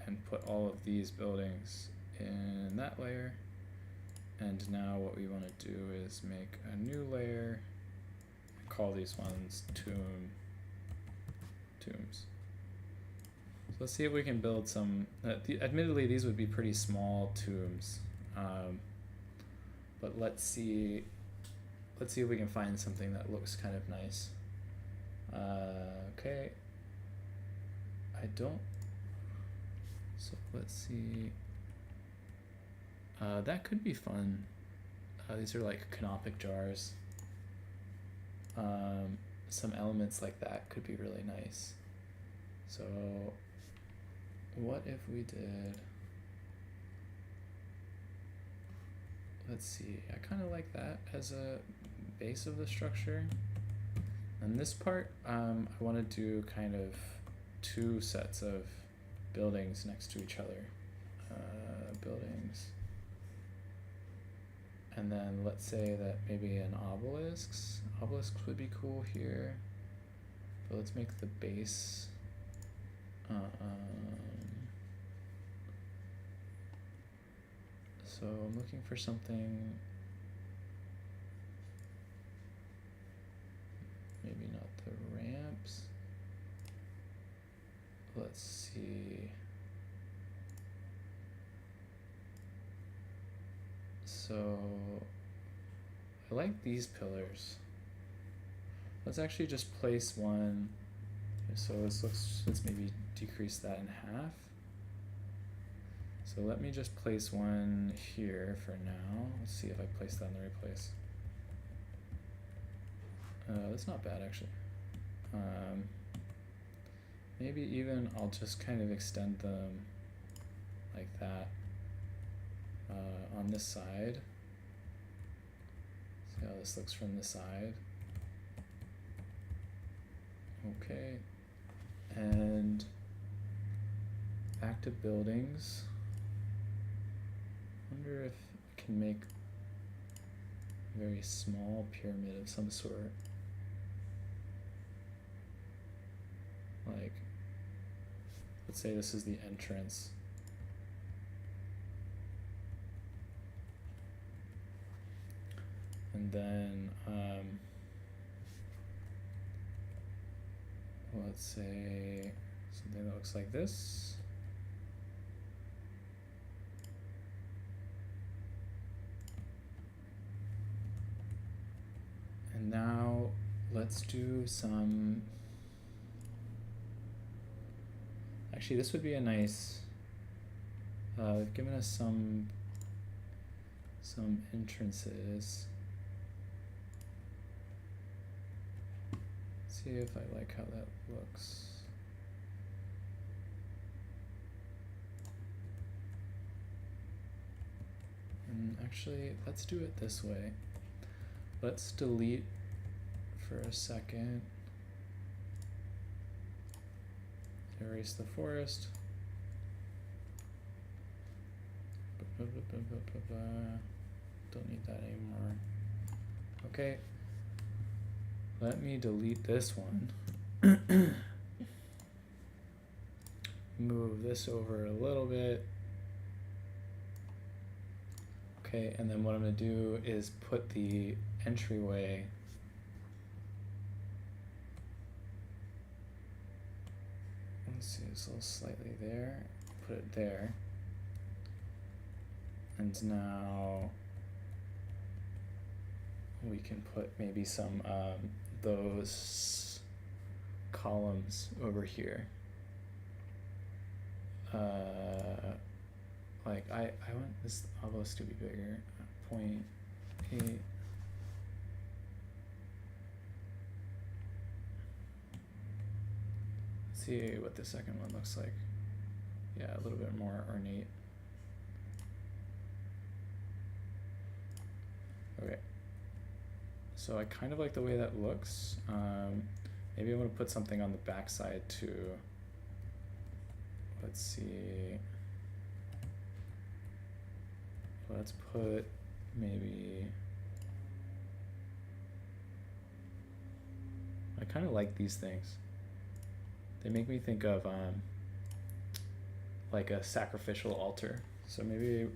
And put all of these buildings in that layer. And now what we want to do is make a new layer. Call these ones tombs. So let's see if we can build some. Admittedly, these would be pretty small tombs, but let's see if we can find something that looks kind of nice. Okay. I don't. So let's see. That could be fun. These are like canopic jars. Some elements like that could be really nice. So what if we did, let's see, I kind of like that as a base of the structure. And this part, I want to do kind of 2 sets of buildings next to each other. Buildings. And then let's say that maybe an obelisks. Obelisks would be cool here. But let's make the base. So I'm looking for something. Maybe not the ramps. Let's see. So I like these pillars. Let's actually just place one. So let's maybe decrease that in half. So let me just place one here for now. Let's see if I place that in the right place. That's not bad actually. Maybe even I'll just kind of extend them like that on this side. See how this looks from the side. Okay, and back to buildings. Wonder if I can make a very small pyramid of some sort. Like, let's say this is the entrance. And then, let's say something that looks like this. And now let's do some, actually this would be a nice, they've given us some entrances. See if I like how that looks. And actually, let's do it this way. Let's delete for a second. Erase the forest. Don't need that anymore. Okay. Let me delete this one. Move this over a little bit. Okay, and then what I'm going to do is put the entryway let's see, it's a little slightly there. Put it there. And now we can put maybe some those columns over here. Like I want this obelisk to be bigger. 0.8. Let's see what the second one looks like. Yeah, a little bit more ornate. Okay. So I kind of like the way that looks. Maybe I want to put something on the back side too. Let's see. Let's put maybe, I kind of like these things. They make me think of like a sacrificial altar. So maybe,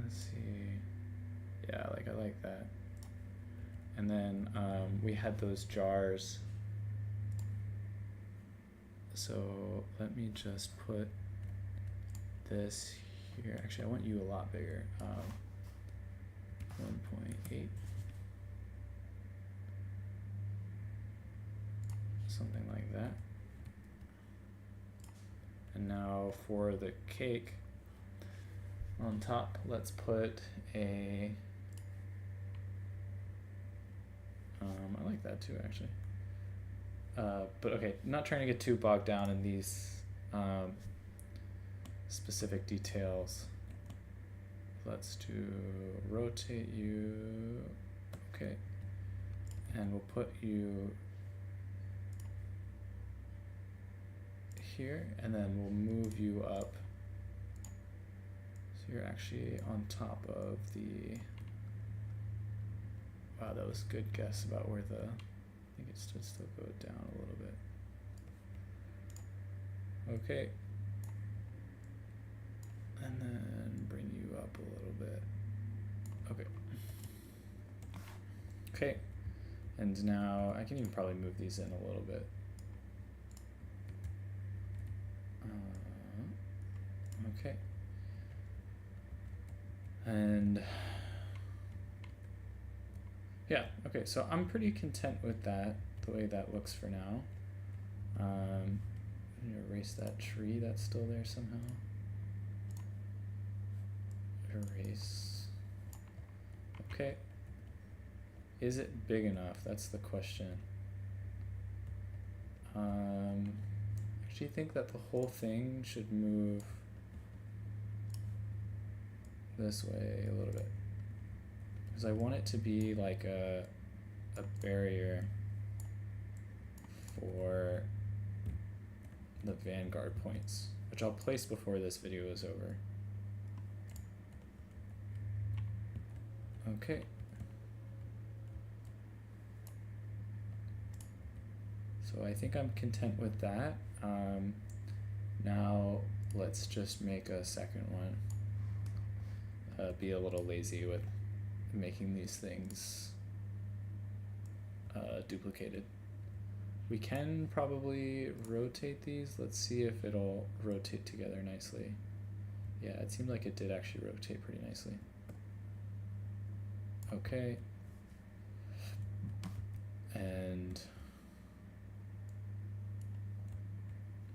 let's see. Yeah, like I like that. And then we had those jars. So let me just put this here. Actually, I want you a lot bigger. 1.8. Something like that. And now for the cake, On top, let's put a, I like that too, actually. But okay, not trying to get too bogged down in these specific details. Let's do rotate you, okay. And we'll put you here, and then we'll move you up. So you're actually on top of the, wow, that was a good guess about where the, I think it should still go down a little bit. Okay. And then bring you up a little bit. Okay. Okay. And now I can even probably move these in a little bit. Okay. And yeah, okay, so I'm pretty content with that, the way that looks for now. I'm gonna erase that tree that's still there somehow. Erase. Okay. Is it big enough? That's the question. I actually think that the whole thing should move this way a little bit, because I want it to be like a barrier for the vanguard points, which I'll place before this video is over. Okay. So I think I'm content with that. Now let's just make a second one. Be a little lazy with making these things duplicated. We can probably rotate these. Let's see if it'll rotate together nicely. Yeah, it seemed like it did actually rotate pretty nicely. Okay. And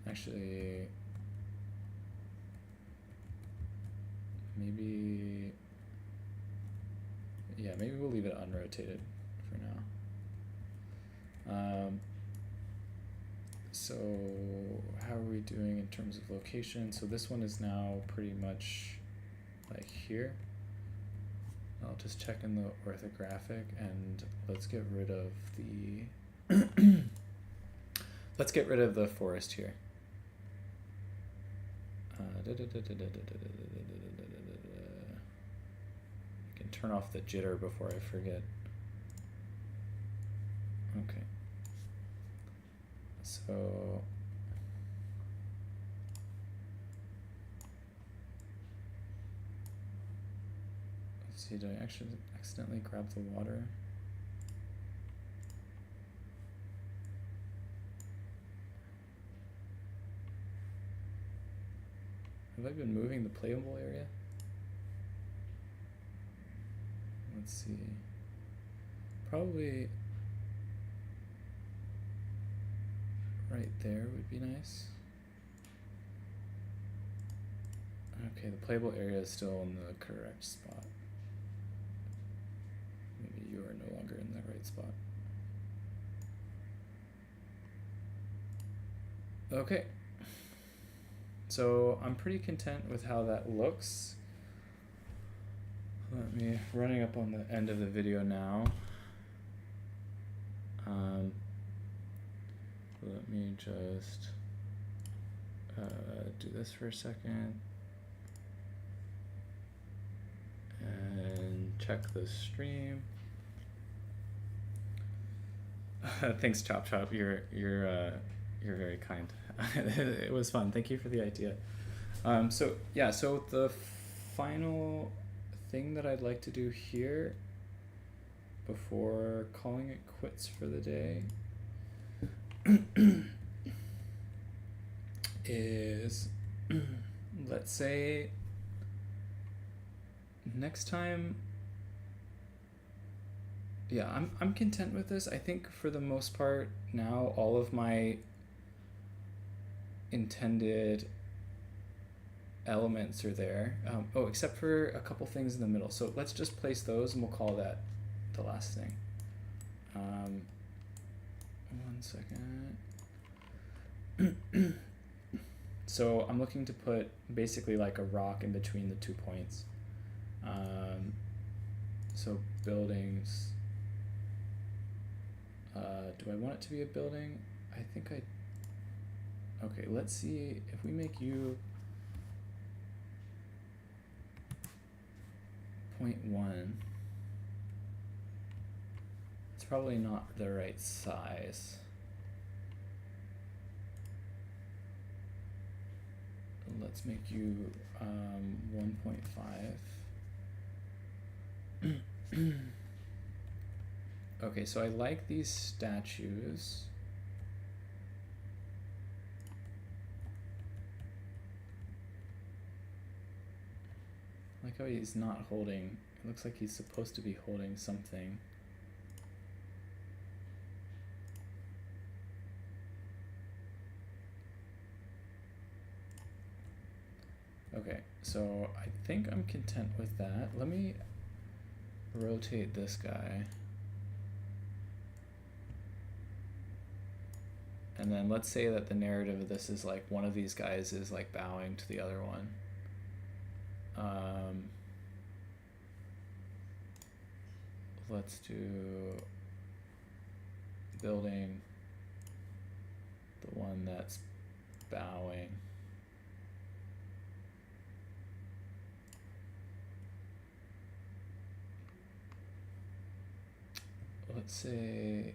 actually, maybe, yeah, maybe we'll leave it unrotated for now. So how are we doing in terms of location? So this one is now pretty much like here. I'll just check in the orthographic, and let's get rid of the let's get rid of the forest here. I can turn off the jitter before I forget. Okay. So let's see, did I actually accidentally grab the water? Have I been moving the playable area? Let's see. Probably right there would be nice. Okay, the playable area is still in the correct spot. Maybe you are no longer in the right spot. Okay. So I'm pretty content with how that looks. Let me, running up on the end of the video now. Let me just do this for a second. And check the stream. Thanks, Chop Chop. You're very kind. It was fun. Thank you for the idea. So yeah, so the final thing that I'd like to do here before calling it quits for the day is, let's say next time, yeah, I'm content with this. I think for the most part now all of my intended elements are there. Oh, except for a couple things in the middle. So let's just place those and we'll call that the last thing. 1 second. So I'm looking to put basically like a rock in between the 2 points. So buildings. Do I want it to be a building? I think I... Okay, let's see if we make you 0.1. It's probably not the right size. Let's make you 1.5. Okay, so I like these statues. I like how he's not holding, it looks like he's supposed to be holding something. Okay, so I think I'm content with that. Let me rotate this guy. And then let's say that the narrative of this is like one of these guys is like bowing to the other one. Let's do building the one that's bowing. Let's say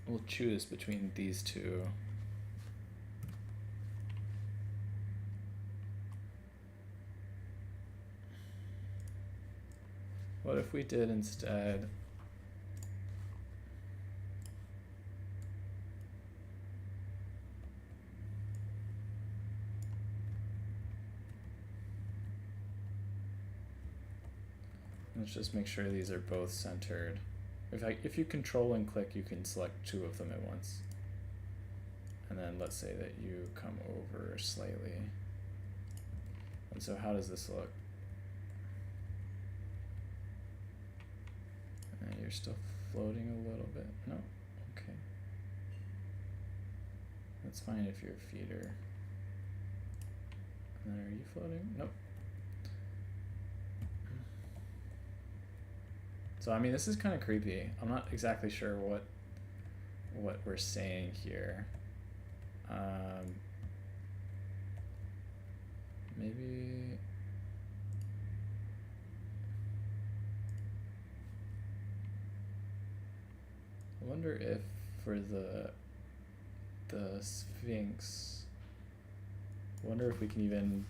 we'll choose between these two. What if we did instead let's just make sure these are both centered. If you control and click, you can select 2 of them at once. And then let's say that you come over slightly. And so how does this look? And you're still floating a little bit. No, okay. That's fine if you're a feeder. And then are you floating? Nope. So I mean, this is kind of creepy. I'm not exactly sure what we're saying here. Maybe I wonder if for the Sphinx, I wonder if we can even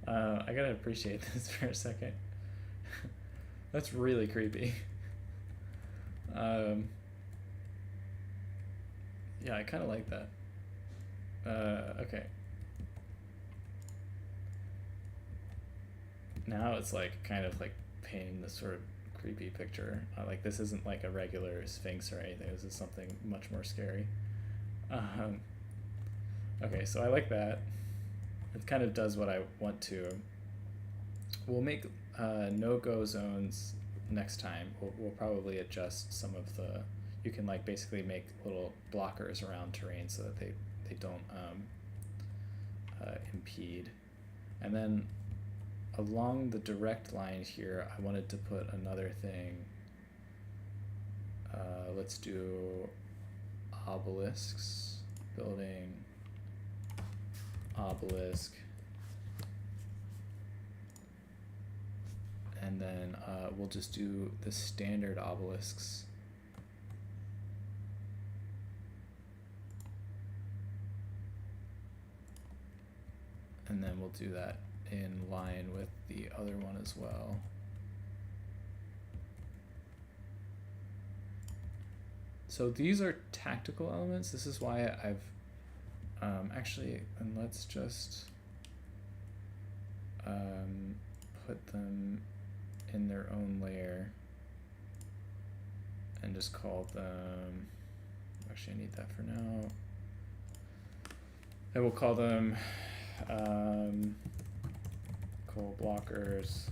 I gotta appreciate this for a second. That's really creepy. Yeah, I kind of like that. Okay. Now it's like kind of like painting this sort of creepy picture. Like this isn't like a regular Sphinx or anything. This is something much more scary. Okay, so I like that. It kind of does what I want to. We'll make no-go zones next time. We'll probably adjust some of the... You can like basically make little blockers around terrain so that they don't impede. And then along the direct line here, I wanted to put another thing. Let's do obelisks. Building obelisk. And then we'll just do the standard obelisks. And then we'll do that in line with the other one as well. So these are tactical elements. This is why I've actually, and let's just put them in their own layer and just call them, Actually, I need that for now. I will call them coal blockers.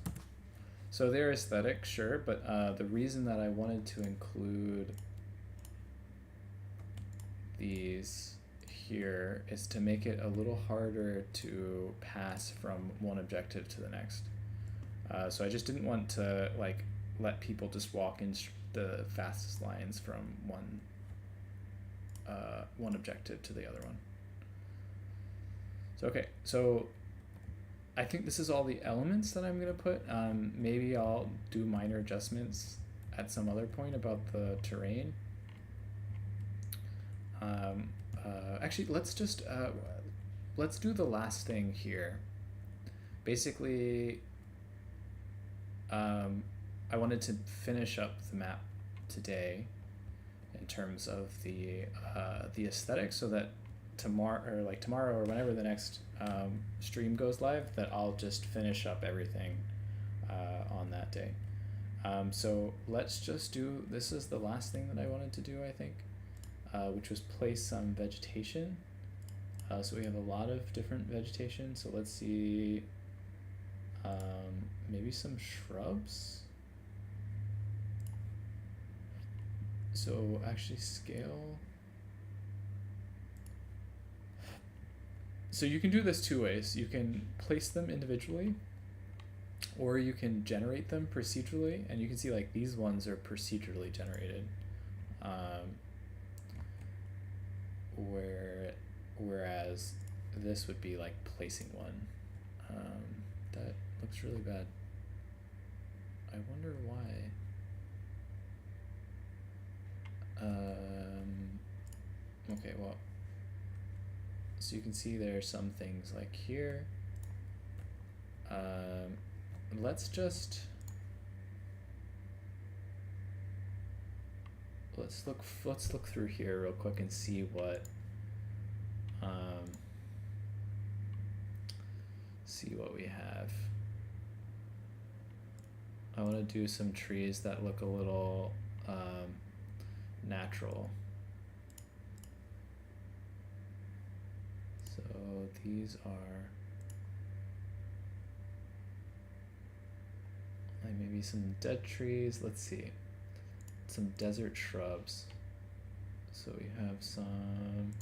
So they're aesthetic, sure, but the reason that I wanted to include these here is to make it a little harder to pass from one objective to the next. So I just didn't want to like let people just walk in the fastest lines from one objective to the other one. So okay, so I think this is all the elements that I'm gonna put. Maybe I'll do minor adjustments at some other point about the terrain. Actually, let's just let's do the last thing here. Basically, I wanted to finish up the map today in terms of the aesthetic, so that tomorrow or whenever the next stream goes live, that I'll just finish up everything on that day. So let's just do, this is the last thing that I wanted to do, I think, which was place some vegetation. So we have a lot of different vegetation, so let's see, maybe some shrubs. So actually scale. So you can do this two ways. You can place them individually, or you can generate them procedurally, and you can see like these ones are procedurally generated. Whereas this would be like placing one. That looks really bad. I wonder why. Okay, well, so you can see there are some things like here. Let's look through here real quick and see what we have. I want to do some trees that look a little natural. So these are like maybe some dead trees. Let's see, some desert shrubs. So we have some,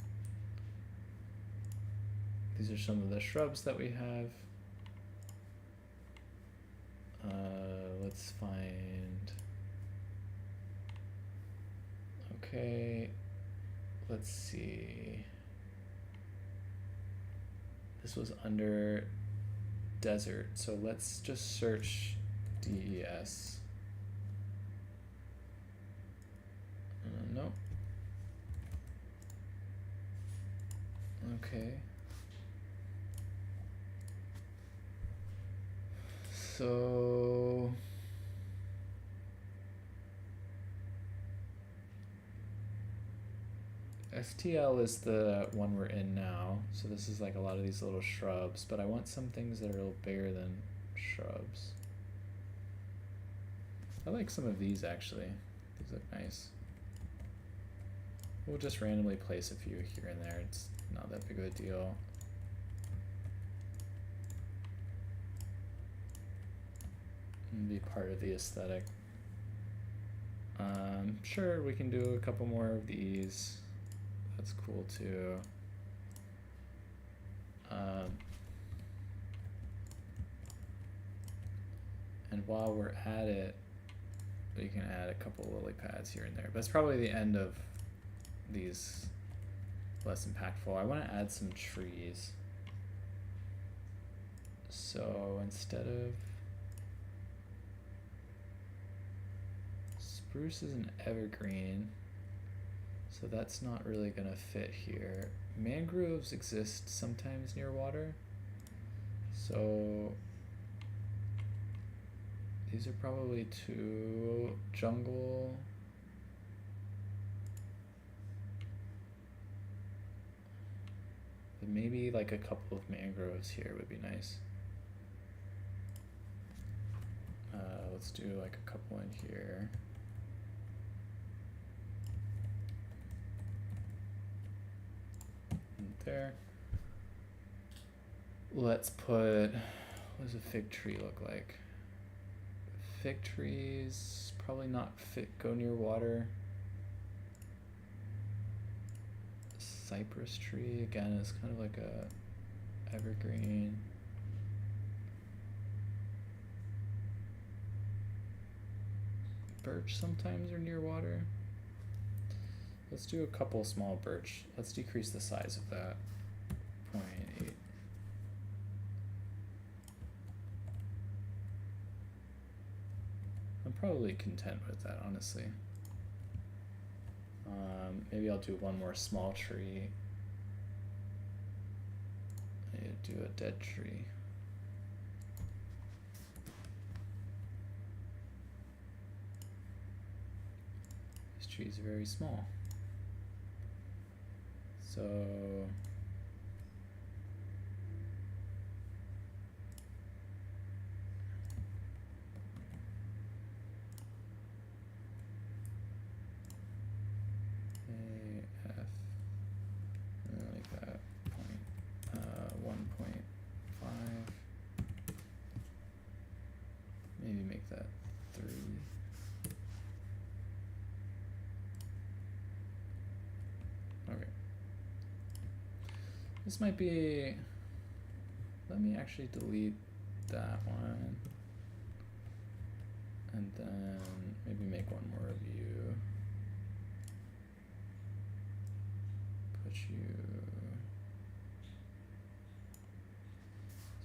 these are some of the shrubs that we have. Let's find, okay, let's see. This was under desert, so let's just search DES. No. Okay. So STL is the one we're in now, so this is like a lot of these little shrubs, but I want some things that are a little bigger than shrubs. I like some of these actually. These look nice. We'll just randomly place a few here and there. It's not that big of a deal. And be part of the aesthetic. Sure, we can do a couple more of these. That's cool too. And while we're at it, we can add a couple lily pads here and there. But that's probably the end of these less impactful. I want to add some trees. So instead of spruce is an evergreen, so that's not really gonna fit here. Mangroves exist sometimes near water, so these are probably too jungle. But maybe like a couple of mangroves here would be nice. Let's do like a couple in here. there. Let's put, what does a fig tree look like? Fig trees probably not go near water. Cypress tree again is kind of like a evergreen. Birch sometimes are near water. Let's do a couple small birch. Let's decrease the size of that. 0.8. I'm probably content with that, honestly. Maybe I'll do one more small tree. I need to do a dead tree. This tree is very small. So AF, like that, 1.5, maybe make that 3. Okay. This might be, let me actually delete that one. And then maybe make one more of you. Put you,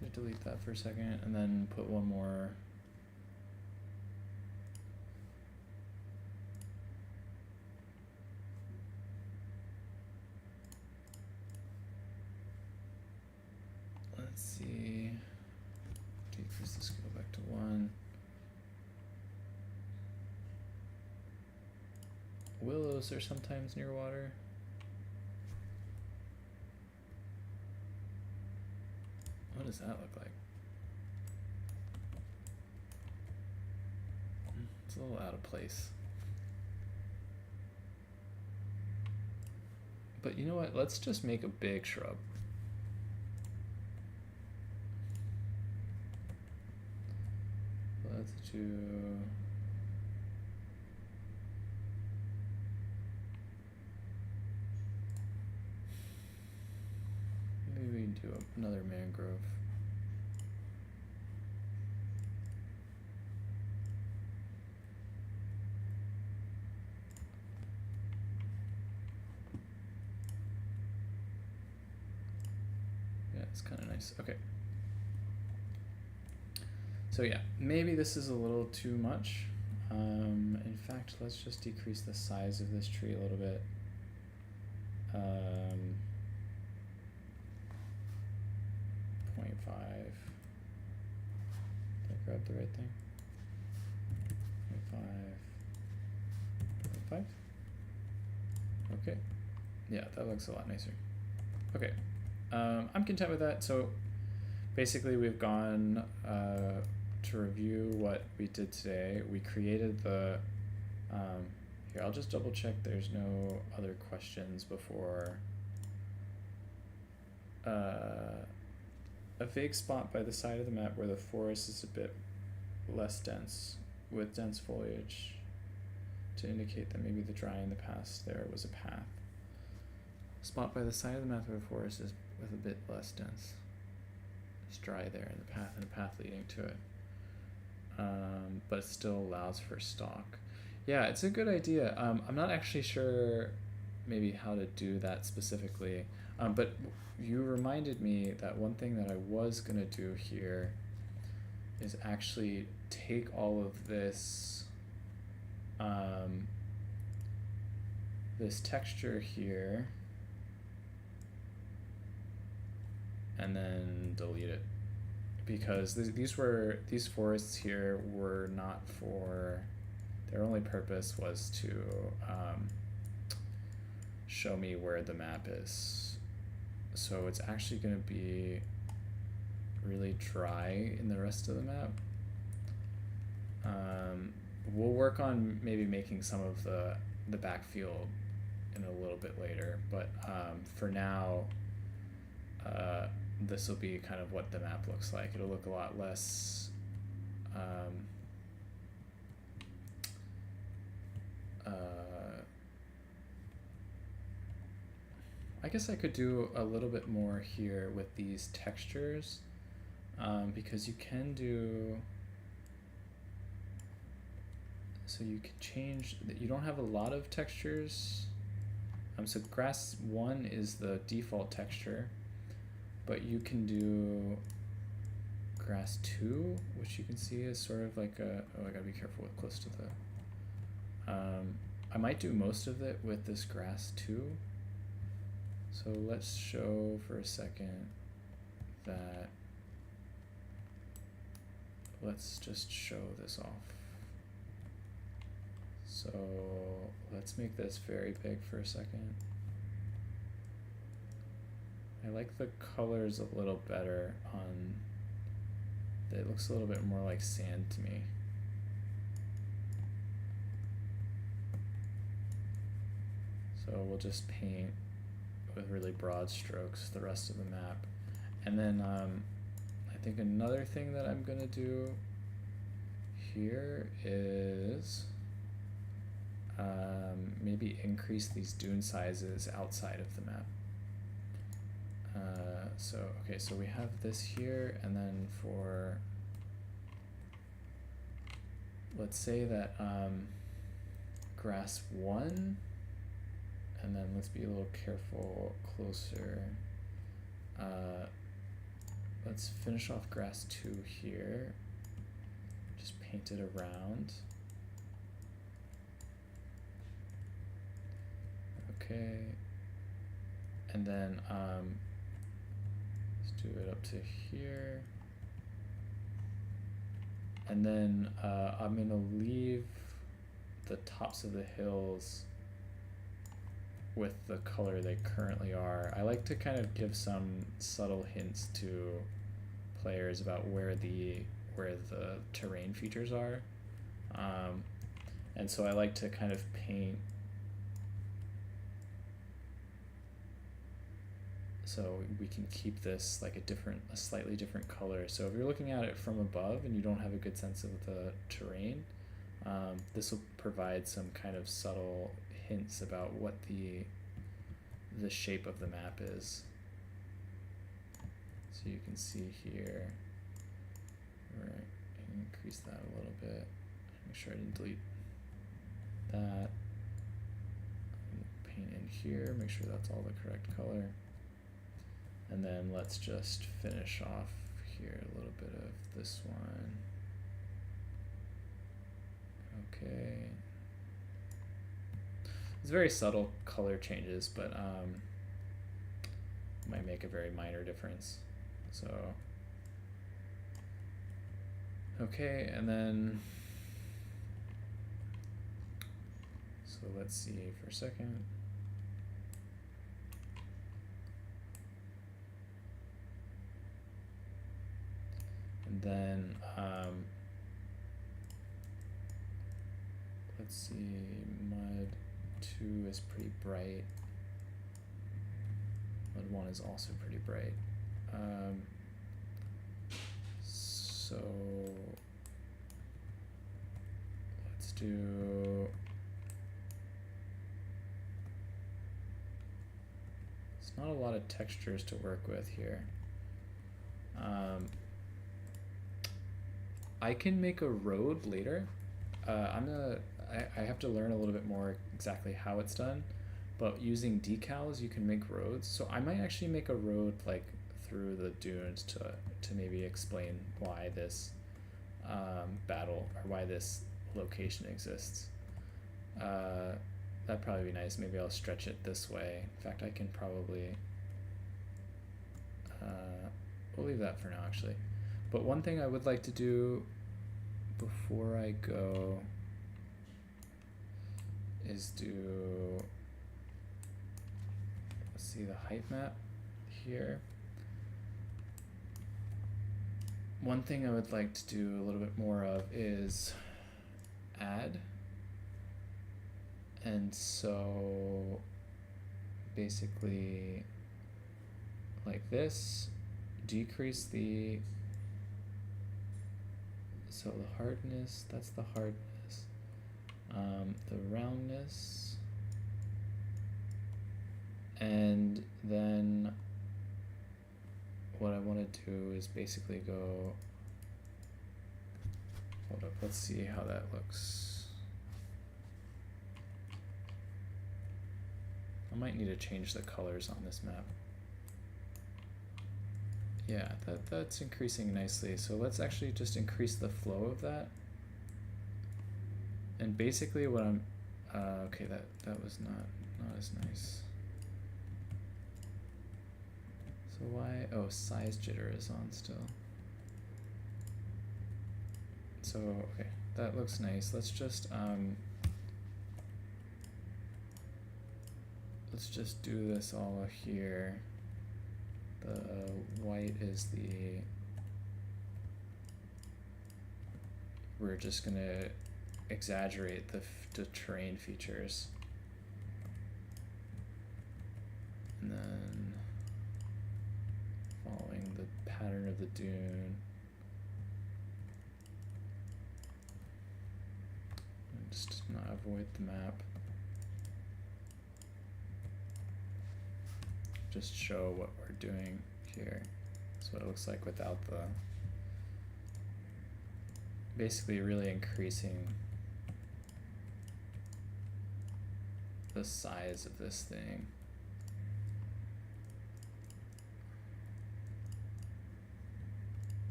so delete that for a second and then put one more. Let's see, decrease the scale back to 1. Willows are sometimes near water. What does that look like? It's a little out of place. But you know what? Let's just make a big shrub. Let's do... maybe we do another mangrove. Yeah, it's kind of nice. Okay. So yeah, maybe this is a little too much. In fact, let's just decrease the size of this tree a little bit. .5. Did I grab the right thing? 0.5. 0.5. Okay. Yeah, that looks a lot nicer. Okay. I'm content with that. So basically we've gone to review what we did today. We created the, here, I'll just double check there's no other questions before. A vague spot by the side of the map where the forest is a bit less dense, with dense foliage to indicate that maybe the dry in the past there was a path. Spot by the side of the map where the forest is with a bit less dense. It's dry there in the path and a path leading to it. But it still allows for stock. Yeah, it's a good idea. I'm not actually sure maybe how to do that specifically, but you reminded me that one thing that I was gonna do here is actually take all of this this texture here and then delete it, because these forests here were not for, their only purpose was to show me where the map is. So it's actually going to be really dry in the rest of the map. We'll work on maybe making some of the backfield in a little bit later, but for now this will be kind of what the map looks like. It'll look a lot less I guess I could do a little bit more here with these textures, because you can do, so you can change that. You don't have a lot of textures. So grass 1 is the default texture, but you can do grass 2, which you can see is sort of like a, oh, I gotta be careful with close to the, I might do most of it with this grass 2. So let's show for a second that, let's just show this off. So let's make this very big for a second. I like the colors a little better on, it looks a little bit more like sand to me. So we'll just paint with really broad strokes the rest of the map. And then I think another thing that I'm gonna do here is maybe increase these dune sizes outside of the map. So okay, so we have this here, and then for, let's say that grass 1, and then let's be a little careful closer. Let's finish off grass 2 here. Just paint it around. Okay. And then let's do it up to here. And then I'm gonna leave the tops of the hills with the color they currently are. I like to kind of give some subtle hints to players about where the terrain features are, and so I like to kind of paint so we can keep this like a slightly different color. So if you're looking at it from above and you don't have a good sense of the terrain, this will provide some kind of subtle hints about what the shape of the map is. So you can see here, right, increase that a little bit, make sure I didn't delete that. Paint in here, make sure that's all the correct color. And then let's just finish off here a little bit of this one. Okay. It's very subtle color changes, but might make a very minor difference. So, okay, and then, so let's see for a second. And then, let's see, mud 2 is pretty bright. Mud 1 is also pretty bright. So let's do, it's not a lot of textures to work with here. I can make a road later. I have to learn a little bit more exactly how it's done, but using decals you can make roads. So I might actually make a road like through the dunes to maybe explain why this battle, or why this location exists. That'd probably be nice. Maybe I'll stretch it this way. In fact, I can probably we'll leave that for now actually. But one thing I would like to do before I go is do, let's see the height map here. One thing I would like to do a little bit more of is add. And so basically like this, decrease the, so the hardness, that's the hardness, the roundness, and then what I want to do is basically go, hold up, let's see how that looks. I might need to change the colors on this map. Yeah, that's increasing nicely. So let's actually just increase the flow of that. And basically what I'm, okay, that was not as nice. So why, oh, size jitter is on still. So, okay, that looks nice. Let's just do this all here. The white is the, we're just gonna exaggerate the terrain features. And then following the pattern of the dune. And just not avoid the map. Just show what we're doing here. That's what it looks like without the, basically really increasing the size of this thing.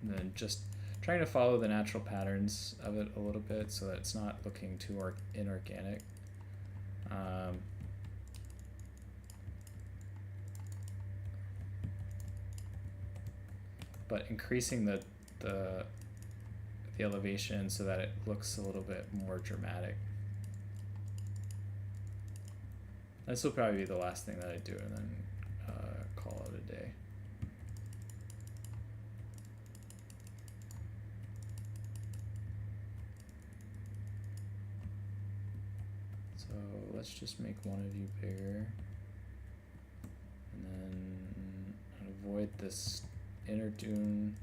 And then just trying to follow the natural patterns of it a little bit so that it's not looking too inorganic. But increasing the elevation so that it looks a little bit more dramatic. This will probably be the last thing that I do, and then call it a day. So let's just make one of you bigger, and then avoid this inner dune.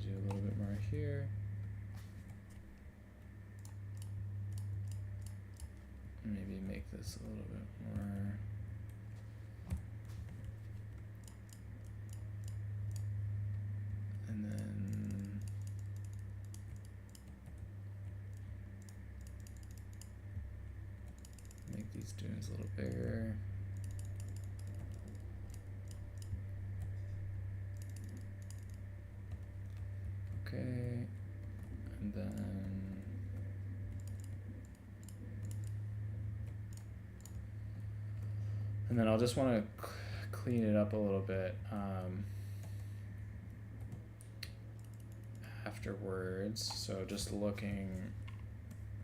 Do a little bit more here. Maybe make this a little bit more. And then make these dunes a little bigger. Okay, and then I'll just want to clean it up a little bit afterwards. So just looking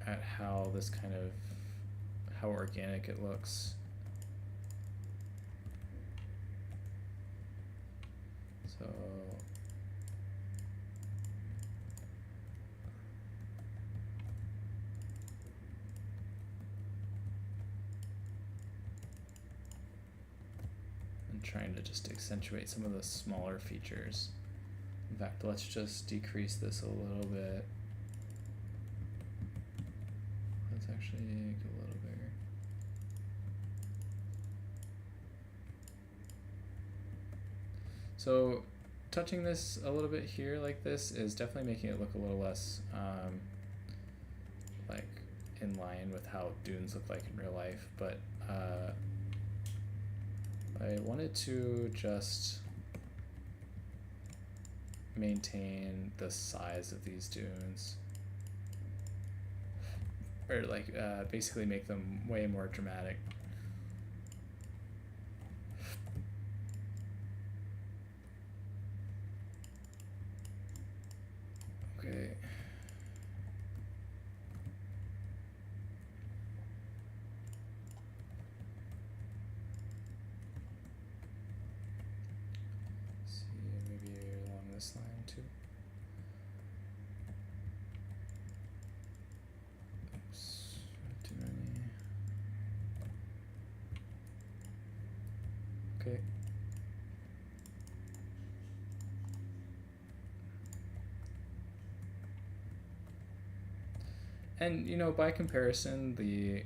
at how this kind of, how organic it looks. So I'm trying to just accentuate some of the smaller features. In fact, let's just decrease this a little bit. Let's actually make it a little bigger. So touching this a little bit here like this is definitely making it look a little less like in line with how dunes look like in real life, but I wanted to just maintain the size of these dunes, or like basically make them way more dramatic. Okay. See, maybe along this line too. And you know, by comparison, the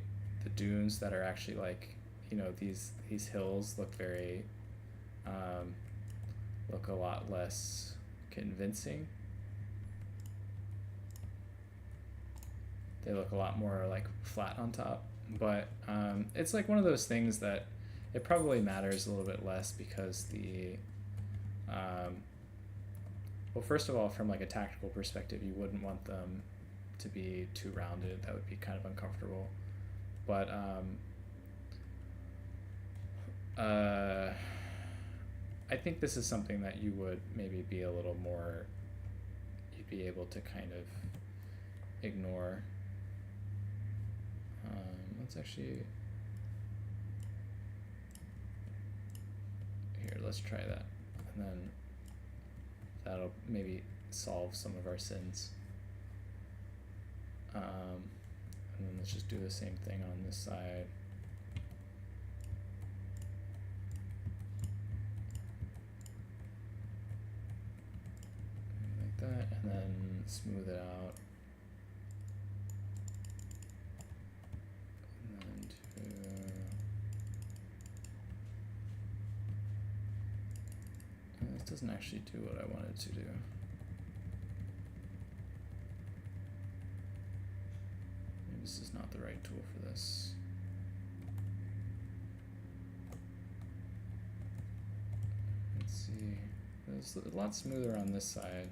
dunes that are actually like, you know, these hills look very look a lot less convincing. They look a lot more like flat on top, but it's like one of those things that it probably matters a little bit less because the well, first of all, from like a tactical perspective, you wouldn't want them to be too rounded. That would be kind of uncomfortable. But I think this is something that you would maybe be a little more, you'd be able to kind of ignore. Let's actually, here, let's try that. And then that'll maybe solve some of our sins. And then let's just do the same thing on this side. Like that, and then smooth it out. And then this doesn't actually do what I wanted to do. This is not the right tool for this. Let's see. It's a lot smoother on this side.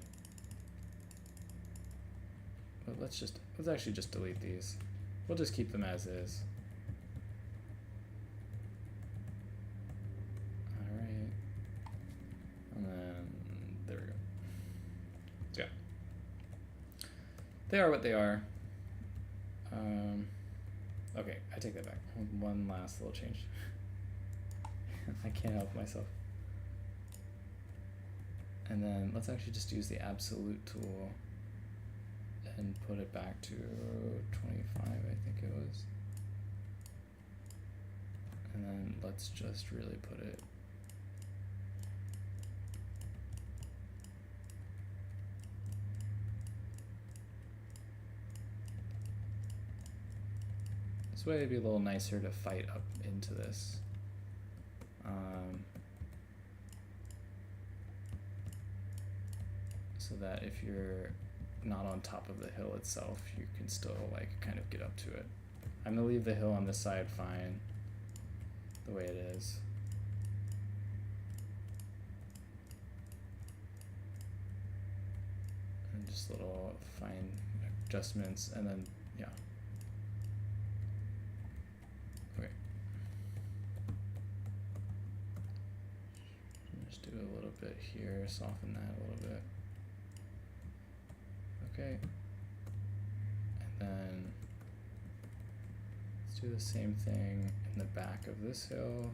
But let's actually just delete these. We'll just keep them as is. Alright. And then there we go. Yeah. They are what they are. Okay, I take that back. One last little change. I can't help myself. And then let's actually just use the absolute tool and put it back to 25, I think it was. And then let's just really put it this way. It'd be a little nicer to fight up into this. So that if you're not on top of the hill itself, you can still like kind of get up to it. I'm gonna leave the hill on this side fine, the way it is. And just little fine adjustments, and then yeah. Okay. Just do a little bit here, soften that a little bit. Okay, and then let's do the same thing in the back of this hill.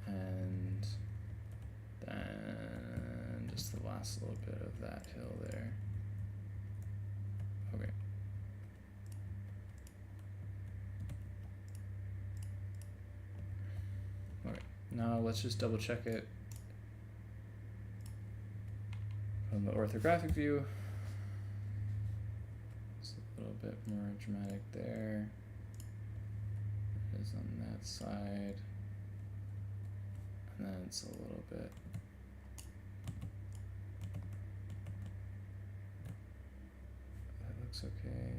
And then just the last little bit of that hill there. Okay. Okay. Now let's just double check it from the orthographic view. It's a little bit more dramatic there. It is on that side. And then it's a little bit. That looks okay.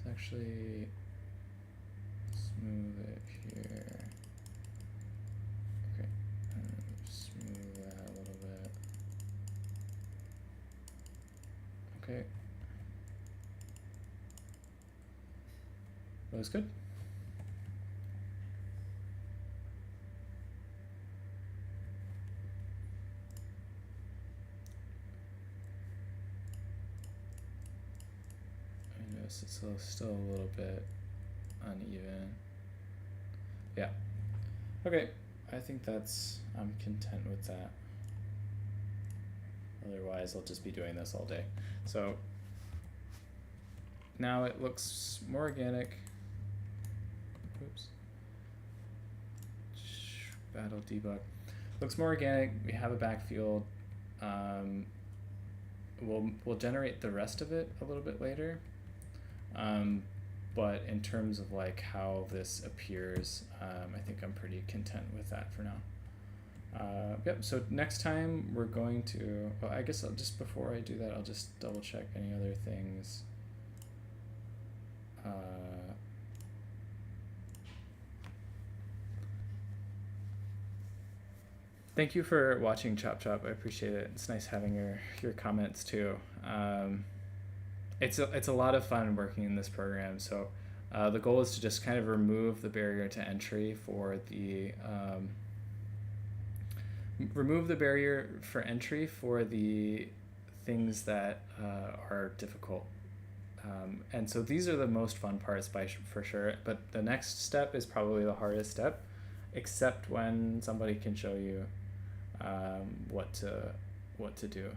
Let's actually smooth it here. Okay, and smooth that a little bit. Okay. Looks good. I notice it's still a little bit uneven. Yeah. Okay, I think I'm content with that. Otherwise, I'll just be doing this all day. So now it looks more organic. Oops. battle debug. Looks more organic. We have a backfield. We'll generate the rest of it a little bit later. But in terms of like how this appears, I think I'm pretty content with that for now. Yep, so next time we're going to, well, I guess just before I do that, I'll just double check any other things. Thank you for watching, Chop Chop. I appreciate it. It's nice having your comments too. It's a lot of fun working in this program. So the goal is to just kind of remove the barrier to entry for the things that are difficult. And so these are the most fun parts for sure. But the next step is probably the hardest step, except when somebody can show you what to do.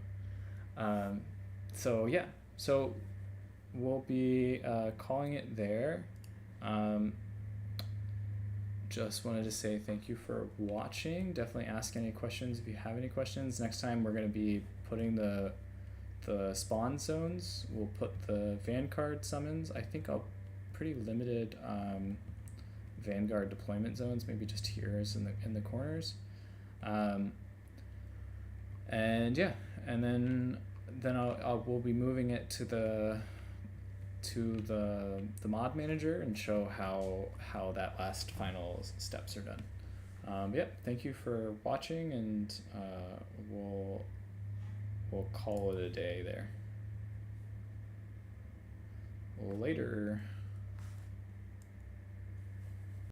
So yeah, so we'll be calling it there. Just wanted to say thank you for watching. Definitely ask any questions if you have any questions. Next time we're going to be putting the spawn zones. We'll put the Vanguard summons. I think I'll pretty limited Vanguard deployment zones, maybe just heroes in the corners. And yeah, and then we'll be moving it to the mod manager and show how that last final steps are done. Yeah, thank you for watching, and we'll call it a day there. Later.